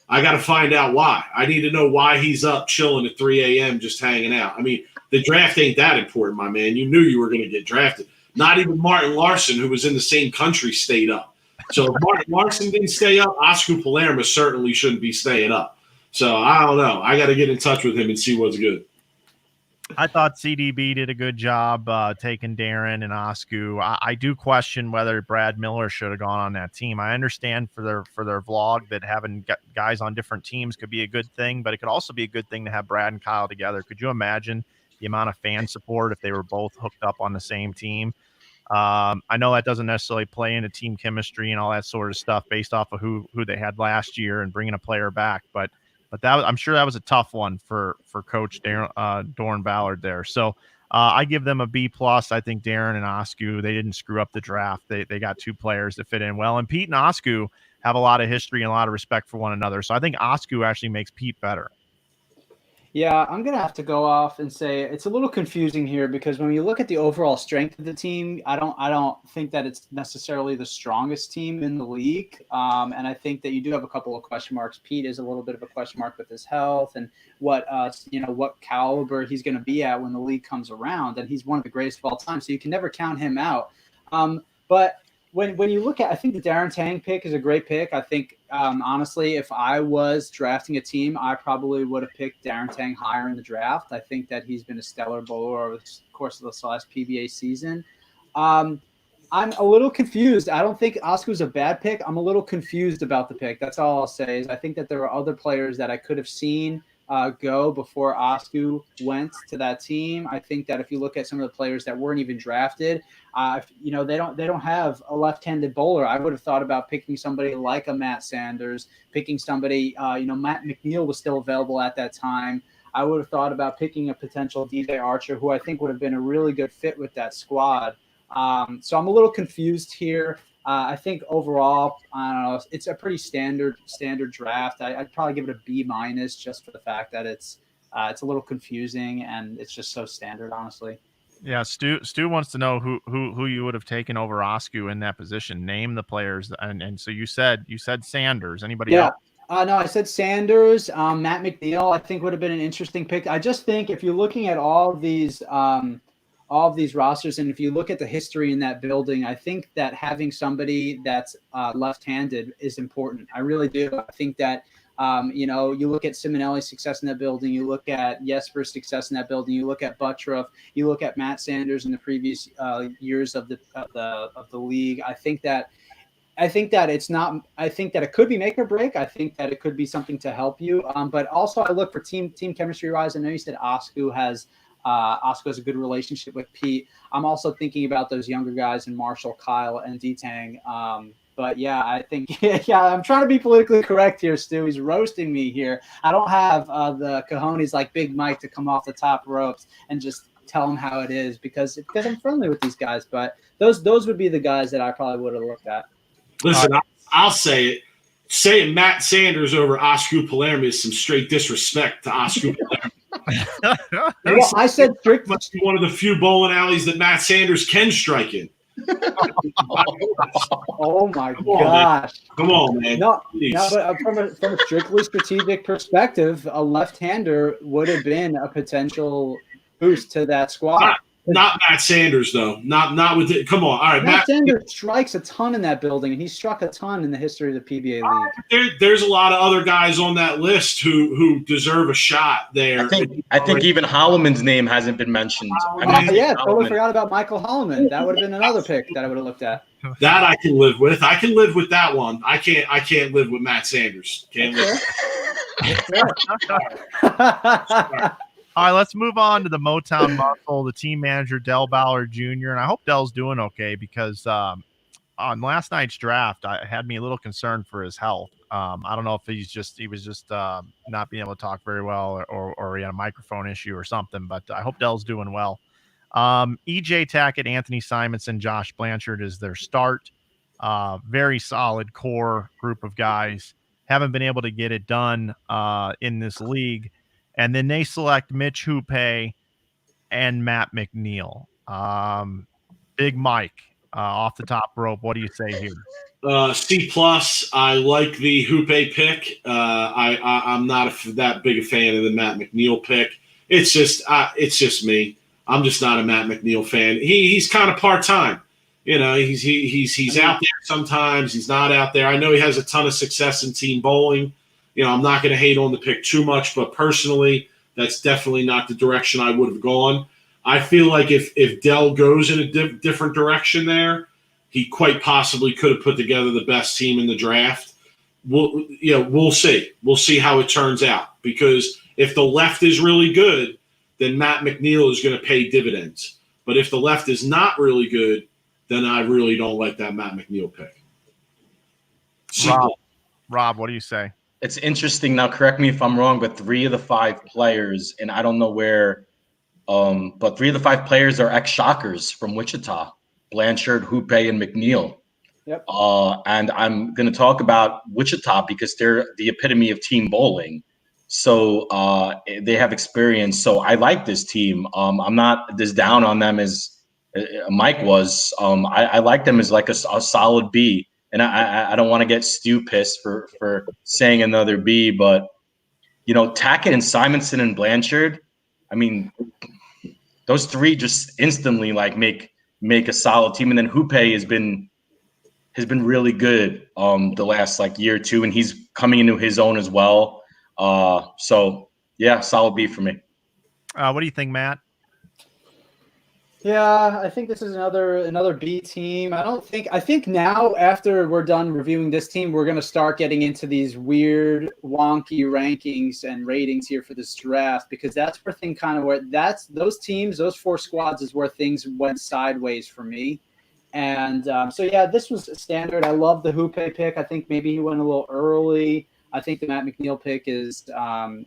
I got to find out why. I need to know why he's up chilling at 3 a.m. just hanging out. I mean, the draft ain't that important, my man. You knew you were going to get drafted. Not even Martin Larson, who was in the same country, stayed up. So if Martin Larson didn't stay up, Oscar Palermo certainly shouldn't be staying up. So I don't know. I got to get in touch with him and see what's good. I thought CDB did a good job taking Darren and Osku. I do question whether Brad Miller should have gone on that team. I understand for their vlog that having guys on different teams could be a good thing, but it could also be a good thing to have Brad and Kyle together. Could you imagine the amount of fan support if they were both hooked up on the same team? I know that doesn't necessarily play into team chemistry and all that sort of stuff based off of who they had last year and bringing a player back, but I'm sure that was a tough one for Coach Doran-Ballard there. So I give them a B+. I think Darren and Osku, they didn't screw up the draft. They got two players that fit in well. And Pete and Osku have a lot of history and a lot of respect for one another. So I think Osku actually makes Pete better. Yeah, I'm going to have to go off and say it's a little confusing here because when you look at the overall strength of the team, I don't think that it's necessarily the strongest team in the league. And I think that you do have a couple of question marks. Pete is a little bit of a question mark with his health and what caliber he's going to be at when the league comes around. And he's one of the greatest of all time, so you can never count him out. But when you look at, I think the Darren Tang pick is a great pick. I think, honestly, if I was drafting a team, I probably would have picked Darren Tang higher in the draft. I think that he's been a stellar bowler over the course of this last PBA season. I'm a little confused. I don't think Oscar's a bad pick. I'm a little confused about the pick. That's all I'll say is I think that there are other players that I could have seen go before Osku went to that team. I think that if you look at some of the players that weren't even drafted, they don't have a left-handed bowler. I would have thought about picking somebody like a Matt Sanders, picking somebody. Matt McNeil was still available at that time. I would have thought about picking a potential DJ Archer, who I think would have been a really good fit with that squad. So I'm a little confused here. I think overall, I don't know, it's a pretty standard draft. I'd probably give it a B- just for the fact that it's a little confusing and it's just so standard, honestly. Yeah, Stu wants to know who you would have taken over Osku in that position. Name the players, and so you said Sanders. Anybody else? No, I said Sanders. Matt McNeil, I think, would have been an interesting pick. I just think if you're looking at all of these rosters, and if you look at the history in that building, I think that having somebody that's left-handed is important. I really do. I think that you look at Simonelli's success in that building, you look at Jesper's success in that building, you look at Buttroff, you look at Matt Sanders in the previous years of the league. I think that it's not. I think that it could be make or break. I think that it could be something to help you. But also, I look for team chemistry wise. I know you said Osku has a good relationship with Pete. I'm also thinking about those younger guys in Marshall, Kyle, and D-Tang. But yeah, I think I'm trying to be politically correct here, Stu. He's roasting me here. I don't have the cojones like Big Mike to come off the top ropes and just tell him how it is because I'm friendly with these guys. But those would be the guys that I probably would have looked at. Listen, I'll say it. Saying Matt Sanders over Oscar Palermo is some straight disrespect to Oscar Palermo. Well, I said strict. Must be one of the few bowling alleys that Matt Sanders can strike in. Oh my gosh! Come on, man. No, but from a strictly strategic perspective, a left-hander would have been a potential boost to that squad. Not Matt Sanders, though. Not with it. Come on. All right, Matt Sanders strikes a ton in that building, and he struck a ton in the history of the PBA League. There's a lot of other guys on that list who deserve a shot there. I think even Holloman's name hasn't been mentioned. Totally forgot about Michael Holloman. That would have been another pick that I would have looked at. That I can live with. I can live with that one. I can't live with Matt Sanders. Can't live. All right, let's move on to the Motown Muscle, the team manager, Del Ballard Jr. And I hope Del's doing okay because on last night's draft, I had me a little concerned for his health. I don't know if he was just not being able to talk very well or he had a microphone issue or something, but I hope Del's doing well. EJ Tackett, Anthony Simonson, Josh Blanchard is their start. Very solid core group of guys. Haven't been able to get it done in this league. And then they select Mitch Hoope and Matt McNeil. Big Mike off the top rope. What do you say here? C+. I like the Hoope pick. I'm not that big a fan of the Matt McNeil pick. It's just me. I'm just not a Matt McNeil fan. He's kind of part-time. He's out there sometimes. He's not out there. I know he has a ton of success in team bowling. I'm not going to hate on the pick too much, but personally, that's definitely not the direction I would have gone. I feel like if Del goes in a different direction there, he quite possibly could have put together the best team in the draft. We'll see. We'll see how it turns out. Because if the left is really good, then Matt McNeil is going to pay dividends. But if the left is not really good, then I really don't like that Matt McNeil pick. Rob, what do you say? It's interesting. Now, correct me if I'm wrong, but 3 of the 5 players, and I don't know where, but 3 of the 5 players are ex-Shockers from Wichita, Blanchard, Hoope, and McNeil. Yep. And I'm going to talk about Wichita because they're the epitome of team bowling. So they have experience. So I like this team. I'm not as down on them as Mike was. I like them as like a solid B. And I don't want to get Stu pissed for saying another B, but, Tackett and Simonson and Blanchard, I mean, those 3 just instantly like make a solid team. And then Hoope has been really good the last like year or two, and he's coming into his own as well. So yeah, solid B for me. What do you think, Matt? Yeah, I think this is another B team. I think now after we're done reviewing this team, we're gonna start getting into these weird, wonky rankings and ratings here for this draft, because that's where those teams, those 4 squads is where things went sideways for me. And so yeah, this was standard. I love the Houpe pick. I think maybe he went a little early. I think the Matt McNeil pick is, I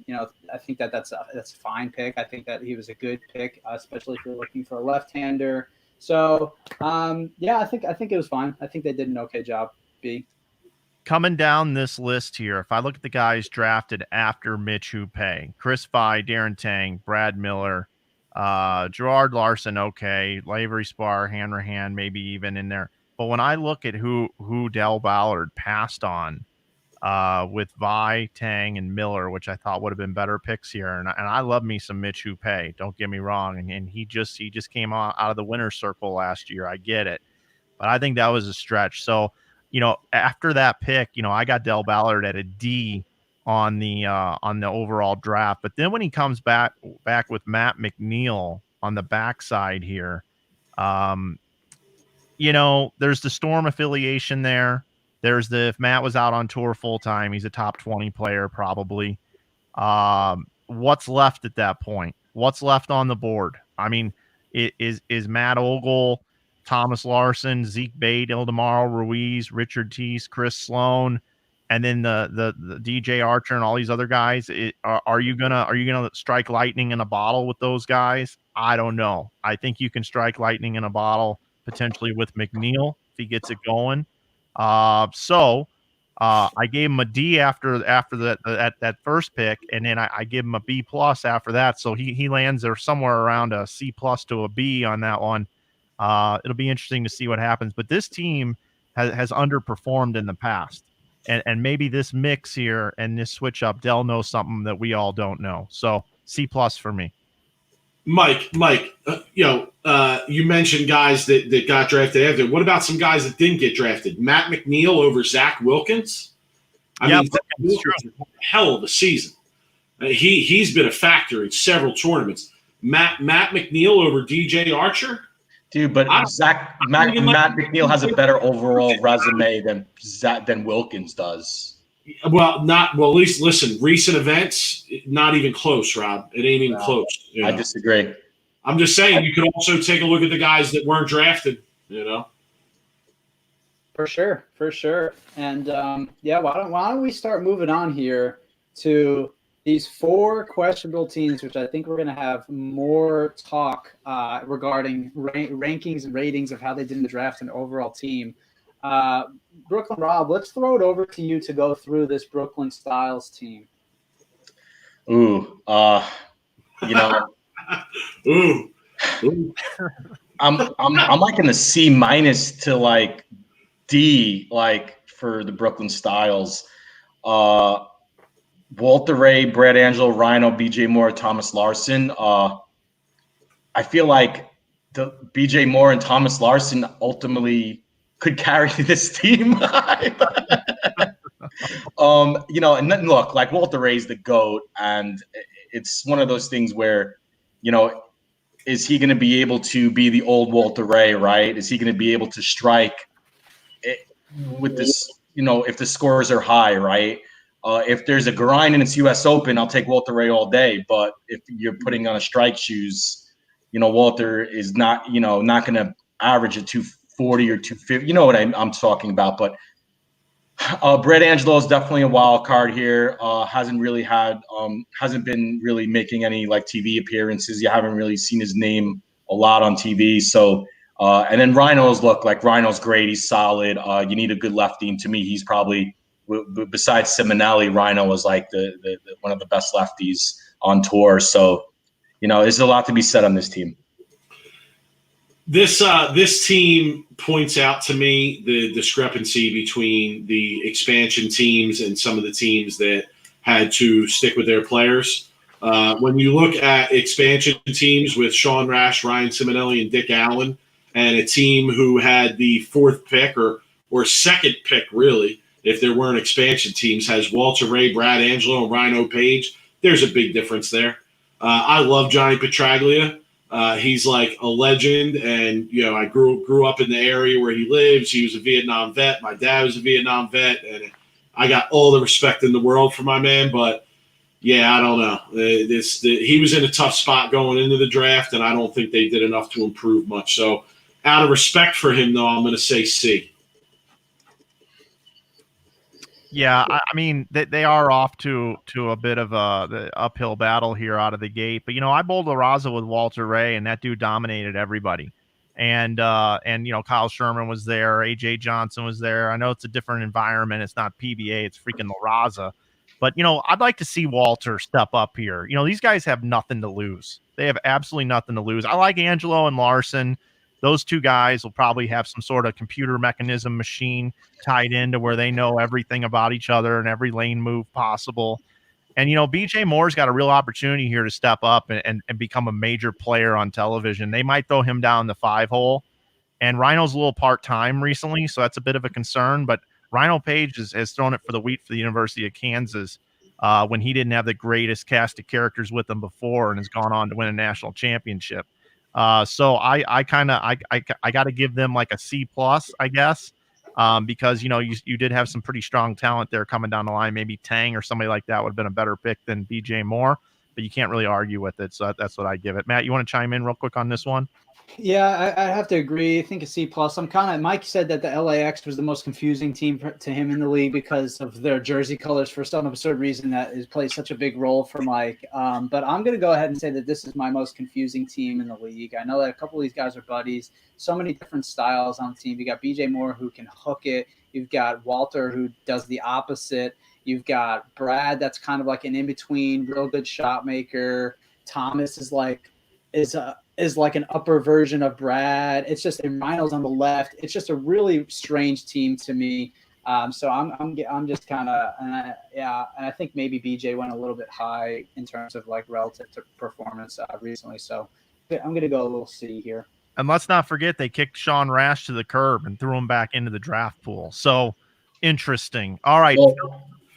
think that's a fine pick. I think that he was a good pick, especially if you're looking for a left-hander. So, yeah, I think it was fine. I think they did an okay job. B. Coming down this list here, if I look at the guys drafted after Mitch Houpe, Chris Fye, Darren Tang, Brad Miller, Gerard Larson, okay, Lavery Spar, Hanrahan, maybe even in there. But when I look at who Del Ballard passed on, with Vi, Tang, and Miller, which I thought would have been better picks here. And I love me some Mitch Houpe, don't get me wrong. And he just came out of the winner's circle last year. I get it. But I think that was a stretch. So, after that pick, I got Del Ballard at a D on the overall draft. But then when he comes back with Matt McNeil on the backside here, there's the Storm affiliation there. There's if Matt was out on tour full time, he's a top 20 player probably. What's left at that point? What's left on the board? I mean, is Matt Ogle, Thomas Larson, Zeke Bate, Ildemaro Ruiz, Richard Teese, Chris Sloan, and then the DJ Archer and all these other guys? Are you gonna strike lightning in a bottle with those guys? I don't know. I think you can strike lightning in a bottle potentially with McNeil if he gets it going. So I gave him a D after that first pick, and then I give him a B plus after that. So he lands there somewhere around a C plus to a B on that one. It'll be interesting to see what happens. But this team has underperformed in the past, and maybe this mix here and this switch up, Dell knows something that we all don't know. So C plus for me. Mike, you mentioned guys that got drafted after. What about some guys that didn't get drafted? Matt McNeil over Zach Wilkins? I mean, Zach Wilkins had a hell of a season. He's been a factor in several tournaments. Matt McNeil over DJ Archer? Dude, but Matt McNeil has a better overall resume than Wilkins does. Well, at least listen, recent events, not even close, Rob. It ain't even close. I disagree. I'm just saying you could also take a look at the guys that weren't drafted, For sure. And why don't we start moving on here to these 4 questionable teams, which I think we're going to have more talk regarding rankings and ratings of how they did in the draft and overall team. Brooklyn Rob, let's throw it over to you to go through this Brooklyn Styles team. Ooh. Ooh. I'm like in the C minus to like D, like for the Brooklyn Styles. Walter Ray, Brad Angelo, Rhino, BJ Moore, Thomas Larson. I feel like the BJ Moore and Thomas Larson ultimately could carry this team. And then look, like Walter Ray's the GOAT, and it's one of those things where, is he going to be able to be the old Walter Ray, right? Is he going to be able to strike with this, if the scores are high, right? If there's a grind and it's U.S. Open, I'll take Walter Ray all day. But if you're putting on a strike shoes, Walter is not, not going to average a 240 or 250. You know what I'm talking about. But Brad Angelo is definitely a wild card here. Hasn't been really making any like TV appearances. You haven't really seen his name a lot on TV. So, and then Rhino's great. He's solid. You need a good lefty. And to me, he's probably, besides Simonelli, Rhino was like the one of the best lefties on tour. So, there's a lot to be said on this team. This team points out to me the discrepancy between the expansion teams and some of the teams that had to stick with their players. When you look at expansion teams with Sean Rash, Ryan Simonelli, and Dick Allen, and a team who had the 4th pick or second pick, really, if there weren't expansion teams, has Walter Ray, Brad Angelo, and Rhino Page, there's a big difference there. I love Johnny Petraglia. He's like a legend, and I grew up in the area where he lives. He was a Vietnam vet. My dad was a Vietnam vet, and I got all the respect in the world for my man. But yeah, I don't know. He was in a tough spot going into the draft, and I don't think they did enough to improve much. So, out of respect for him, though, I'm going to say C. Yeah, I mean they are off to a bit of the uphill battle here out of the gate. But I bowled La Raza with Walter Ray, and that dude dominated everybody. And Kyle Sherman was there, AJ Johnson was there. I know it's a different environment. It's not PBA, it's freaking La Raza. But I'd like to see Walter step up here. These guys have nothing to lose. They have absolutely nothing to lose. I like Angelo and Larson. Those two guys will probably have some sort of computer mechanism machine tied into where they know everything about each other and every lane move possible. And, BJ Moore's got a real opportunity here to step up and become a major player on television. They might throw him down the 5-hole. And Rhino's a little part-time recently, so that's a bit of a concern. But Rhino Page has thrown it for the wheat for the University of Kansas when he didn't have the greatest cast of characters with him before and has gone on to win a national championship. So I got to give them like a C+, I guess, because you did have some pretty strong talent there coming down the line. Maybe Tang or somebody like that would have been a better pick than BJ Moore, but you can't really argue with it. So that's what I give it. Matt, you want to chime in real quick on this one? Yeah, I have to agree. I think a C+. Mike said that the LAX was the most confusing team to him in the league because of their jersey colors for some absurd reason that plays such a big role for Mike. But I'm going to go ahead and say that this is my most confusing team in the league. I know that a couple of these guys are buddies. So many different styles on the team. You got BJ Moore who can hook it. You've got Walter who does the opposite. You've got Brad that's kind of like an in-between, real good shot maker. Thomas is like an upper version of Brad. It's just, and Rhino's on the left. It's just a really strange team to me. So I'm just kind of, and I think maybe BJ went a little bit high in terms of like relative to performance recently. So I'm going to go a little C here. And let's not forget they kicked Sean Rash to the curb and threw him back into the draft pool. So interesting. All right. Well,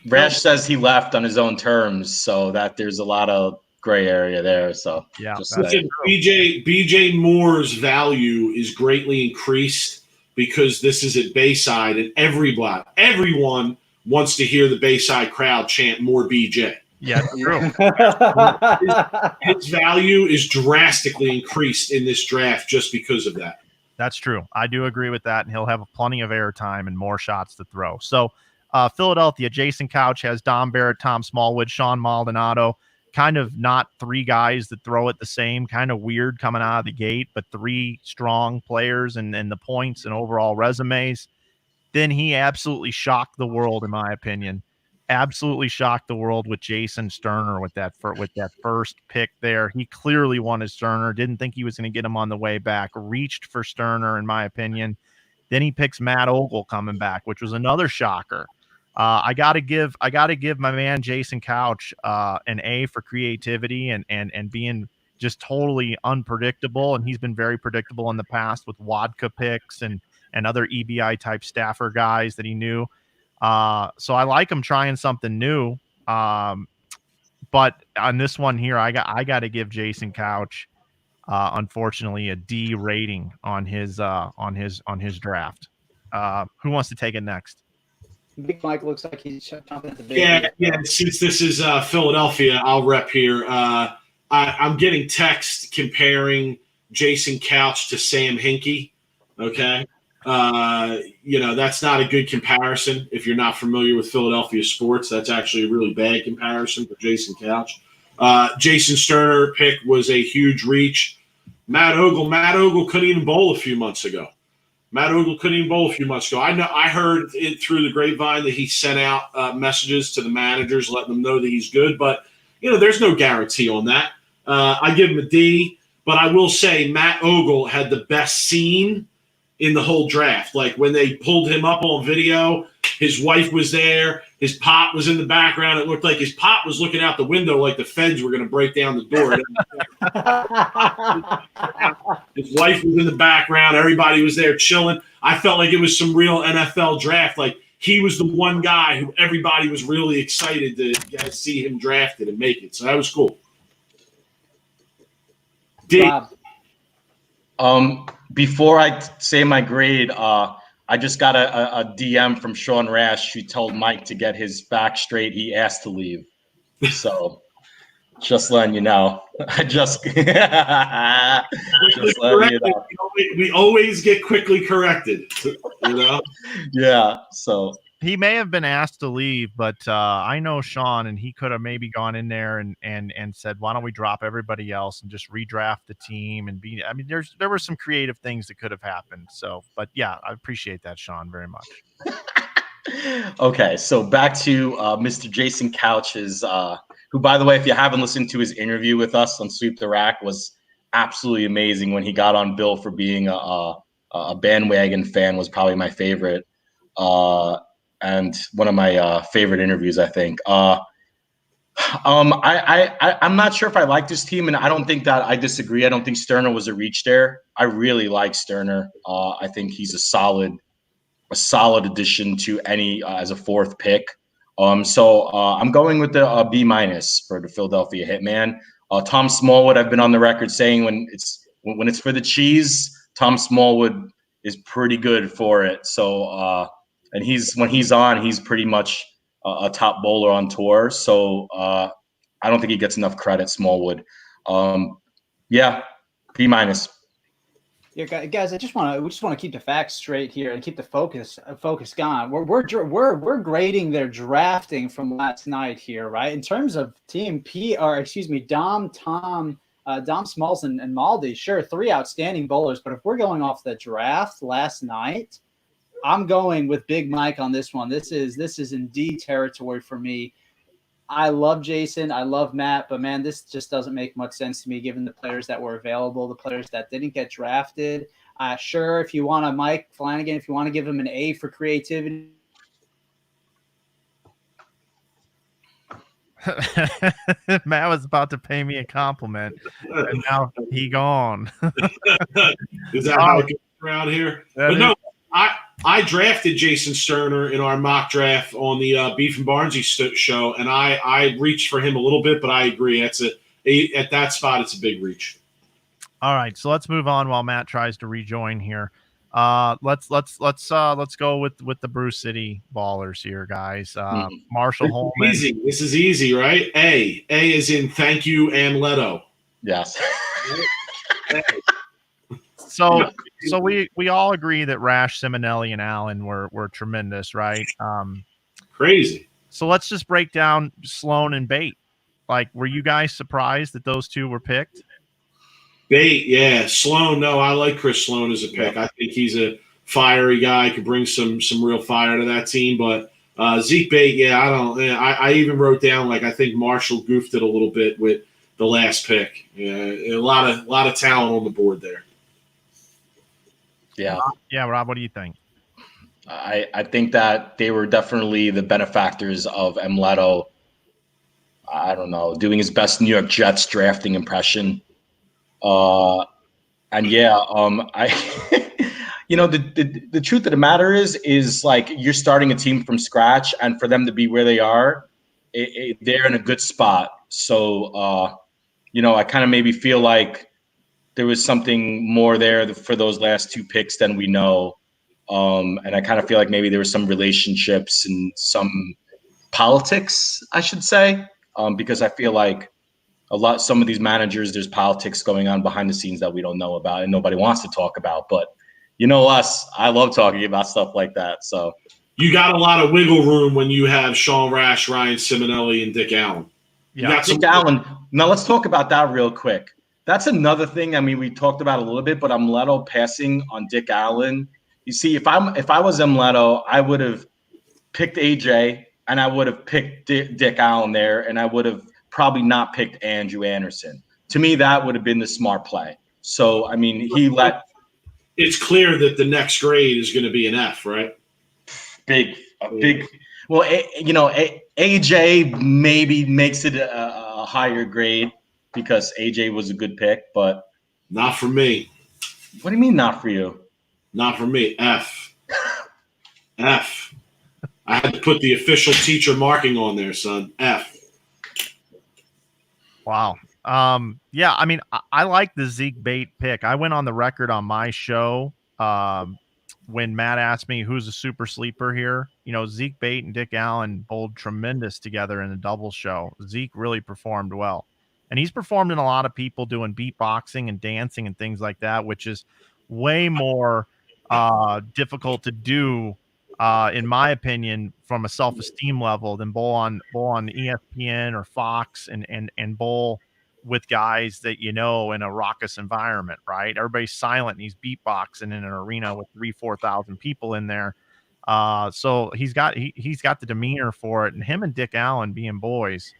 Rash says he left on his own terms, so that there's a lot of gray area there. So yeah, BJ Moore's value is greatly increased because this is at Bayside, and everyone wants to hear the Bayside crowd chant more BJ. Yeah, true. His value is drastically increased in this draft just because of that. That's true. I do agree with that, and he'll have plenty of airtime and more shots to throw. So Philadelphia, Jason Couch has Dom Barrett, Tom Smallwood, Sean Maldonado. Kind of not three guys that throw it the same, kind of weird coming out of the gate, but three strong players and the points and overall resumes. Then he absolutely shocked the world, in my opinion. Absolutely shocked the world with Jason Sterner with that first pick there. He clearly wanted Sterner. Didn't think he was going to get him on the way back. Reached for Sterner, in my opinion. Then he picks Matt Ogle coming back, which was another shocker. I gotta give my man Jason Couch an A for creativity and being just totally unpredictable. And he's been very predictable in the past with Wadka picks and other EBI type staffer guys that he knew. So I like him trying something new. But on this one here, I got to give Jason Couch, unfortunately, a D rating on his draft. Who wants to take it next? Big Mike looks like he's jumping at the bit. Yeah. Since this is Philadelphia, I'll rep here. I'm getting text comparing Jason Couch to Sam Hinkie. Okay. That's not a good comparison. If you're not familiar with Philadelphia sports, that's actually a really bad comparison for Jason Couch. Jason Sterner pick was a huge reach. Matt Ogle couldn't even bowl a few months ago. I heard it through the grapevine that he sent out messages to the managers, letting them know that he's good. But, there's no guarantee on that. I give him a D. But I will say Matt Ogle had the best scene in the whole draft. Like when they pulled him up on video, his wife was there. His pop was in the background. It looked like his pop was looking out the window like the feds were going to break down the door. His wife was in the background. Everybody was there chilling. I felt like it was some real NFL draft. Like he was the one guy who everybody was really excited to see him drafted and make it. So that was cool. D. Before I say my grade, I just got a DM from Sean Rash who told Mike to get his back straight. He asked to leave. So just letting you know. just letting you know. We always get quickly corrected. You know? Yeah. So he may have been asked to leave, but I know Sean, and he could have maybe gone in there and said, "Why don't we drop everybody else and just redraft the team?" And be, I mean, there were some creative things that could have happened. So, but yeah, I appreciate that, Sean, very much. Okay, so back to Mr. Jason Couch's, who, by the way, if you haven't listened to his interview with us on Sweep the Rack, was absolutely amazing. When he got on Bill for being a bandwagon fan, was probably my favorite. And one of my favorite interviews, I think. I'm not sure if I like this team, and I don't think that I disagree. I don't think Sterner was a reach there. I really like Sterner. I think he's a solid addition to any as a fourth pick. So I'm going with the B- for the Philadelphia Hitman. Tom Smallwood, I've been on the record saying when it's for the cheese, Tom Smallwood is pretty good for it. So and when he's on, he's pretty much a top bowler on tour. So I don't think he gets enough credit, Smallwood. Yeah, B-. Yeah, guys, we just want to keep the facts straight here and keep the focus gone. We're grading their drafting from last night here, right? In terms of team Dom, Tom, Dom Smalls and Maldi, sure, 3 outstanding bowlers. But if we're going off the draft last night, I'm going with Big Mike on this one. This is in D territory for me. I love Jason. I love Matt, but man, this just doesn't make much sense to me given the players that were available, the players that didn't get drafted. Sure, if you want to, Mike Flanagan, if you want to give him an A for creativity. Matt was about to pay me a compliment, and now he gone. Is that how it goes around here? But no, I drafted Jason Sterner in our mock draft on the Beef and Barnsey show, and I reached for him a little bit, but I agree. At that spot, it's a big reach. All right, so let's move on while Matt tries to rejoin here. Let's go with the Bruce City ballers here, guys. Marshall Holman. Easy. This is easy, right? A is in thank you and Leto. Yes. So we all agree that Rash, Simonelli, and Allen were tremendous, right? Crazy. So let's just break down Sloan and Bate. Like, were you guys surprised that those two were picked? Bate, yeah. Sloan, no, I like Chris Sloan as a pick. I think he's a fiery guy, could bring some real fire to that team. But Zeke Bate, yeah, I even wrote down, like, I think Marshall goofed it a little bit with the last pick. Yeah, a lot of talent on the board there. Yeah. Yeah, Rob, what do you think? I think that they were definitely the benefactors of Leto. I don't know, doing his best New York Jets drafting impression. And yeah, the truth of the matter is like you're starting a team from scratch, and for them to be where they are, they're in a good spot. So, I kind of maybe feel like there was something more there for those last 2 picks than we know. And I kind of feel like maybe there were some relationships and some politics, I should say, because I feel like some of these managers, there's politics going on behind the scenes that we don't know about and nobody wants to talk about. But you know us, I love talking about stuff like that. So you got a lot of wiggle room when you have Sean Rash, Ryan Simonelli, and Dick Allen. Yeah, Dick Allen. Now let's talk about that real quick. That's another thing. I mean, we talked about it a little bit, but Leto passing on Dick Allen. You see, if I was Leto, I would have picked AJ and I would have picked Dick Allen there, and I would have probably not picked Andrew Anderson. To me, that would have been the smart play. So, I mean, it's clear that the next grade is going to be an F, right? Big. Well, AJ maybe makes it a higher grade because AJ was a good pick, but not for me. What do you mean, not for you? Not for me. F. F. I had to put the official teacher marking on there, son. F. Wow. Yeah, I mean, I like the Zeke Bate pick. I went on the record on my show when Matt asked me who's a super sleeper here. You know, Zeke Bate and Dick Allen bowled tremendous together in the double show. Zeke really performed well. And he's performed in a lot of people doing beatboxing and dancing and things like that, which is way more difficult to do, in my opinion, from a self-esteem level than bowl on ESPN or Fox and bowl with guys that you know in a raucous environment, right? Everybody's silent and he's beatboxing in an arena with 3,000-4,000 people in there. So he's got the demeanor for it. And him and Dick Allen being boys,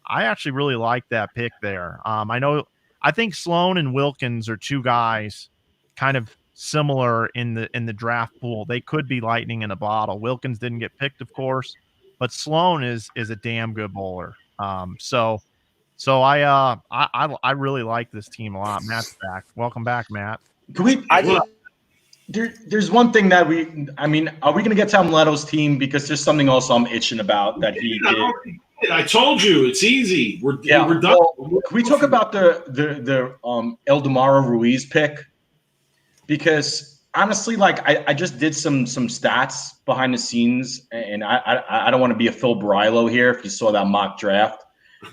I actually really like that pick there. I think Sloan and Wilkins are two guys kind of similar in the draft pool. They could be lightning in a bottle. Wilkins didn't get picked, of course, but Sloan is a damn good bowler. So I really like this team a lot. Matt's back. Welcome back, Matt. There's one thing that are we going to get to Leto's team? Because there's something else I'm itching about that he did. I told you it's easy. We're done. Well, can we talk about the Eldemaro Ruiz pick? Because honestly, like I just did some stats behind the scenes, and I don't want to be a Phil Barillo here if you saw that mock draft,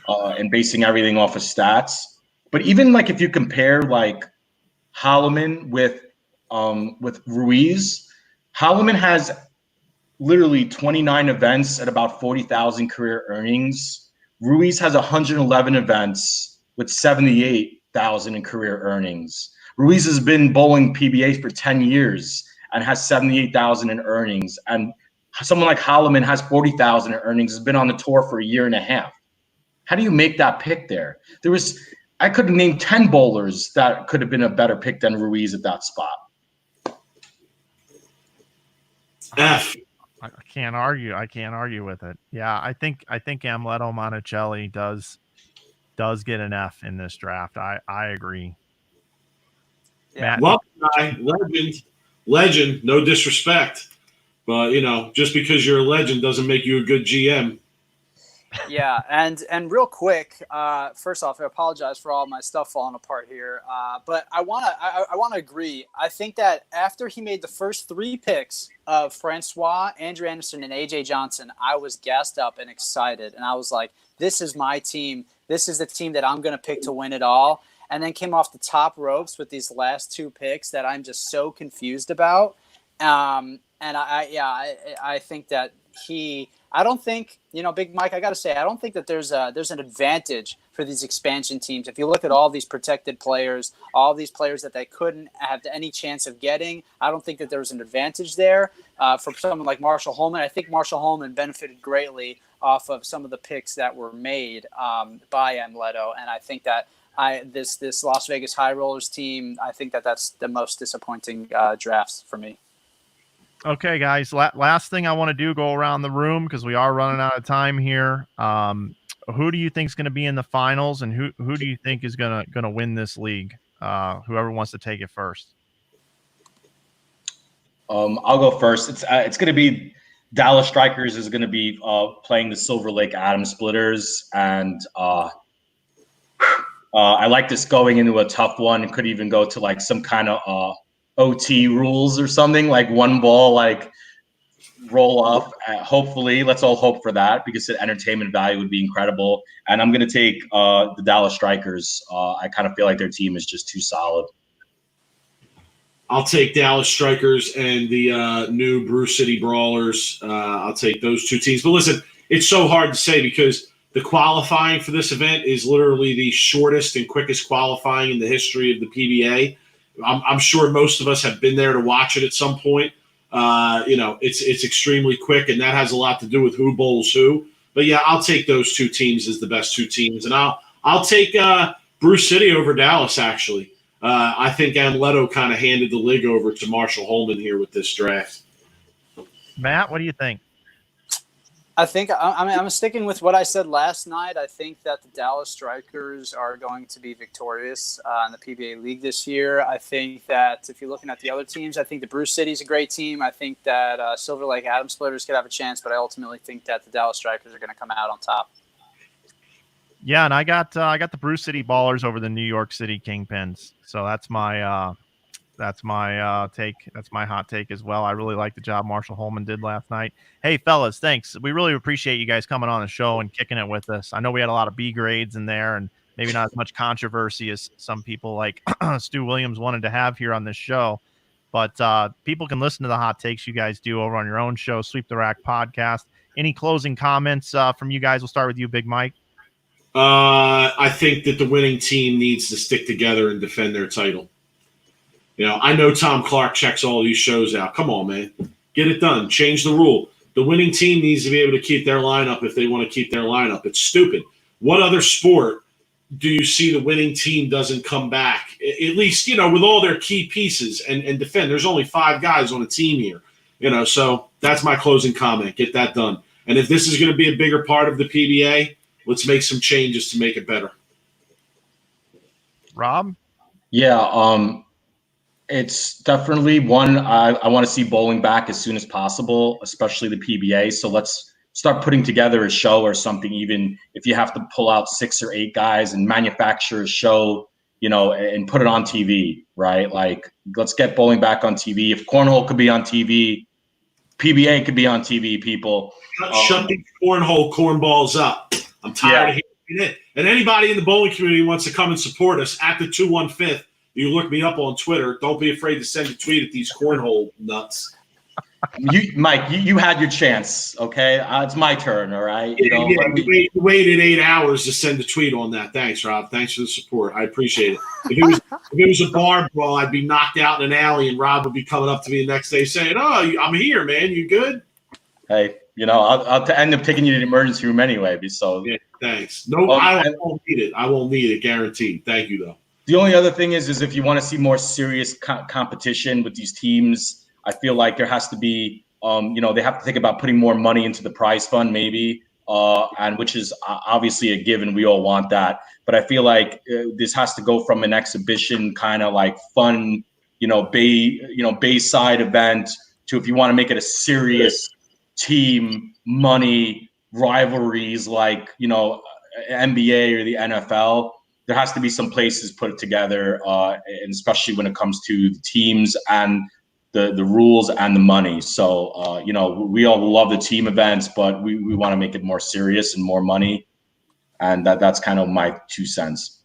and basing everything off of stats. But even like if you compare like Holloman with Ruiz, Holloman has literally 29 events at about 40,000 career earnings. Ruiz has 111 events with 78,000 in career earnings. Ruiz has been bowling PBAs for 10 years and has 78,000 in earnings. And someone like Holloman has 40,000 in earnings, has been on the tour for a year and a half. How do you make that pick there? I could have named 10 bowlers that could have been a better pick than Ruiz at that spot. F. I can't argue with it. Yeah, I think Amleto Monticelli does get an F in this draft. I agree. Yeah. Well, legend. No disrespect, but just because you're a legend doesn't make you a good GM. Yeah, and real quick, first off, I apologize for all my stuff falling apart here, but I wanna agree. I think that after he made the first three picks of Francois, Andrew Anderson, and AJ Johnson, I was gassed up and excited, and I was like, "This is my team. This is the team that I'm gonna pick to win it all." And then came off the top ropes with these last two picks that I'm just so confused about. And I think that I don't think, Big Mike, I got to say, I don't think that there's an advantage for these expansion teams. If you look at all these protected players, all these players that they couldn't have any chance of getting, I don't think that there's an advantage there. For someone like Marshall Holman, I think Marshall Holman benefited greatly off of some of the picks that were made by Amleto. And I think that this Las Vegas High Rollers team, I think that's the most disappointing drafts for me. Okay, guys. Last thing I want to do, go around the room because we are running out of time here. Who do you think is going to be in the finals, and who do you think is going to win this league? Whoever wants to take it first. I'll go first. It's going to be Dallas Strikers is going to be playing the Silver Lake Adams Splitters, and I like this going into a tough one. It could even go to like some kind of OT rules or something, like one ball, like roll off. Hopefully, let's all hope for that because the entertainment value would be incredible. And I'm going to take the Dallas Strikers. I kind of feel like their team is just too solid. I'll take Dallas Strikers and the new Brew City Brawlers. I'll take those two teams. But listen, it's so hard to say because the qualifying for this event is literally the shortest and quickest qualifying in the history of the PBA. I'm sure most of us have been there to watch it at some point. It's extremely quick, and that has a lot to do with who bowls who. But yeah, I'll take those two teams as the best two teams, and I'll take Brew City over Dallas. Actually, I think Amleto kind of handed the league over to Marshall Holman here with this draft. Matt, what do you think? I think I'm sticking with what I said last night. I think that the Dallas Strikers are going to be victorious in the PBA League this year. I think that if you're looking at the other teams, I think the Brew City is a great team. I think that Silver Lake Adams Splitters could have a chance, but I ultimately think that the Dallas Strikers are going to come out on top. Yeah, and I got the Bruce City Ballers over the New York City Kingpins. So that's my take. That's my hot take as well. I really like the job Marshall Holman did last night. Hey, fellas, thanks. We really appreciate you guys coming on the show and kicking it with us. I know we had a lot of B grades in there and maybe not as much controversy as some people like Stu Williams wanted to have here on this show. But people can listen to the hot takes you guys do over on your own show, Sweep the Rack podcast. Any closing comments from you guys? We'll start with you, Big Mike. I think that the winning team needs to stick together and defend their title. You know, I know Tom Clark checks all these shows out. Come on, man. Get it done. Change the rule. The winning team needs to be able to keep their lineup if they want to keep their lineup. It's stupid. What other sport do you see the winning team doesn't come back? At least, you know, with all their key pieces and defend. There's only 5 guys on a team here. You know, so that's my closing comment. Get that done. And if this is going to be a bigger part of the PBA, let's make some changes to make it better. Rob? Yeah, it's definitely one. I want to see bowling back as soon as possible, especially the PBA. So let's start putting together a show or something, even if you have to pull out 6 or 8 guys and manufacture a show, you know, and put it on TV, right? Like, let's get bowling back on TV. If cornhole could be on TV, PBA could be on TV, people. Shut these cornballs up. I'm tired of hearing it. And anybody in the bowling community wants to come and support us at the 215th. You look me up on Twitter. Don't be afraid to send a tweet at these cornhole nuts. Mike, you had your chance, okay? It's my turn, all right? You waited 8 hours to send a tweet on that. Thanks, Rob. Thanks for the support. I appreciate it. If it was a bar brawl, I'd be knocked out in an alley, and Rob would be coming up to me the next day saying, "Oh, I'm here, man. You good?" Hey, you know, I'll end up taking you to the emergency room anyway. So yeah, thanks. No, I won't need it. I won't need it, guaranteed. Thank you, though. The only other thing is if you want to see more serious competition with these teams, I feel like there has to be, you know, they have to think about putting more money into the prize fund, maybe, and which is obviously a given. We all want that, but I feel like this has to go from an exhibition kind of like fun, Bayside event to, if you want to make it a serious team, money rivalries like, NBA or the NFL. There has to be some places put together, and especially when it comes to the teams and the rules and the money. So, we all love the team events, but we want to make it more serious and more money. And that's kind of my 2 cents.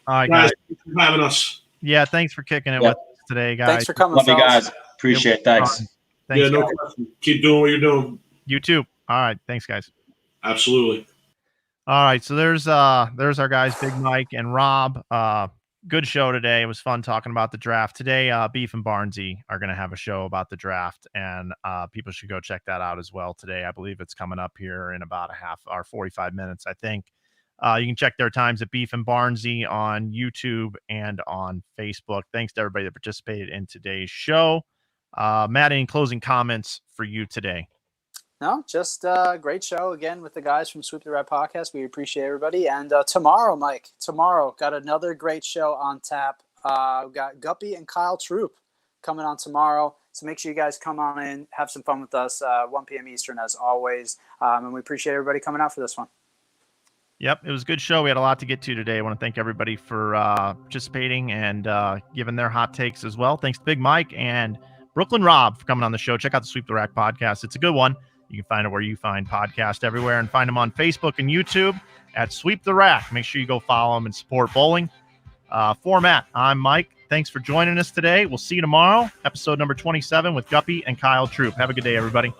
All right, guys. Thanks for having us. Yeah, thanks for kicking it with us today, guys. Thanks for coming. Love you guys. Appreciate it. Thanks. Thanks, yeah, no question. Keep doing what you're doing. You too. All right. Thanks, guys. Absolutely. All right, so there's our guys, Big Mike and Rob. Good show today. It was fun talking about the draft today. Beef and Barnesy are going to have a show about the draft, and people should go check that out as well today. I believe it's coming up here in about a half or 45 minutes, I think. You can check their times at Beef and Barnesy on YouTube and on Facebook. Thanks to everybody that participated in today's show. Matt, any closing comments for you today? No, just a great show again with the guys from Sweep the Red Podcast. We appreciate everybody. And tomorrow, Mike, got another great show on tap. We've got Guppy and Kyle Troop coming on tomorrow. So make sure you guys come on in, have some fun with us, 1 p.m. Eastern as always. And we appreciate everybody coming out for this one. Yep, it was a good show. We had a lot to get to today. I want to thank everybody for participating and giving their hot takes as well. Thanks to Big Mike and Brooklyn Rob for coming on the show. Check out the Sweep the Rack podcast. It's a good one. You can find it where you find podcasts everywhere, and find them on Facebook and YouTube at Sweep the Rack. Make sure you go follow them and support bowling. For Matt, I'm Mike. Thanks for joining us today. We'll see you tomorrow, episode number 27 with Guppy and Kyle Troop. Have a good day, everybody.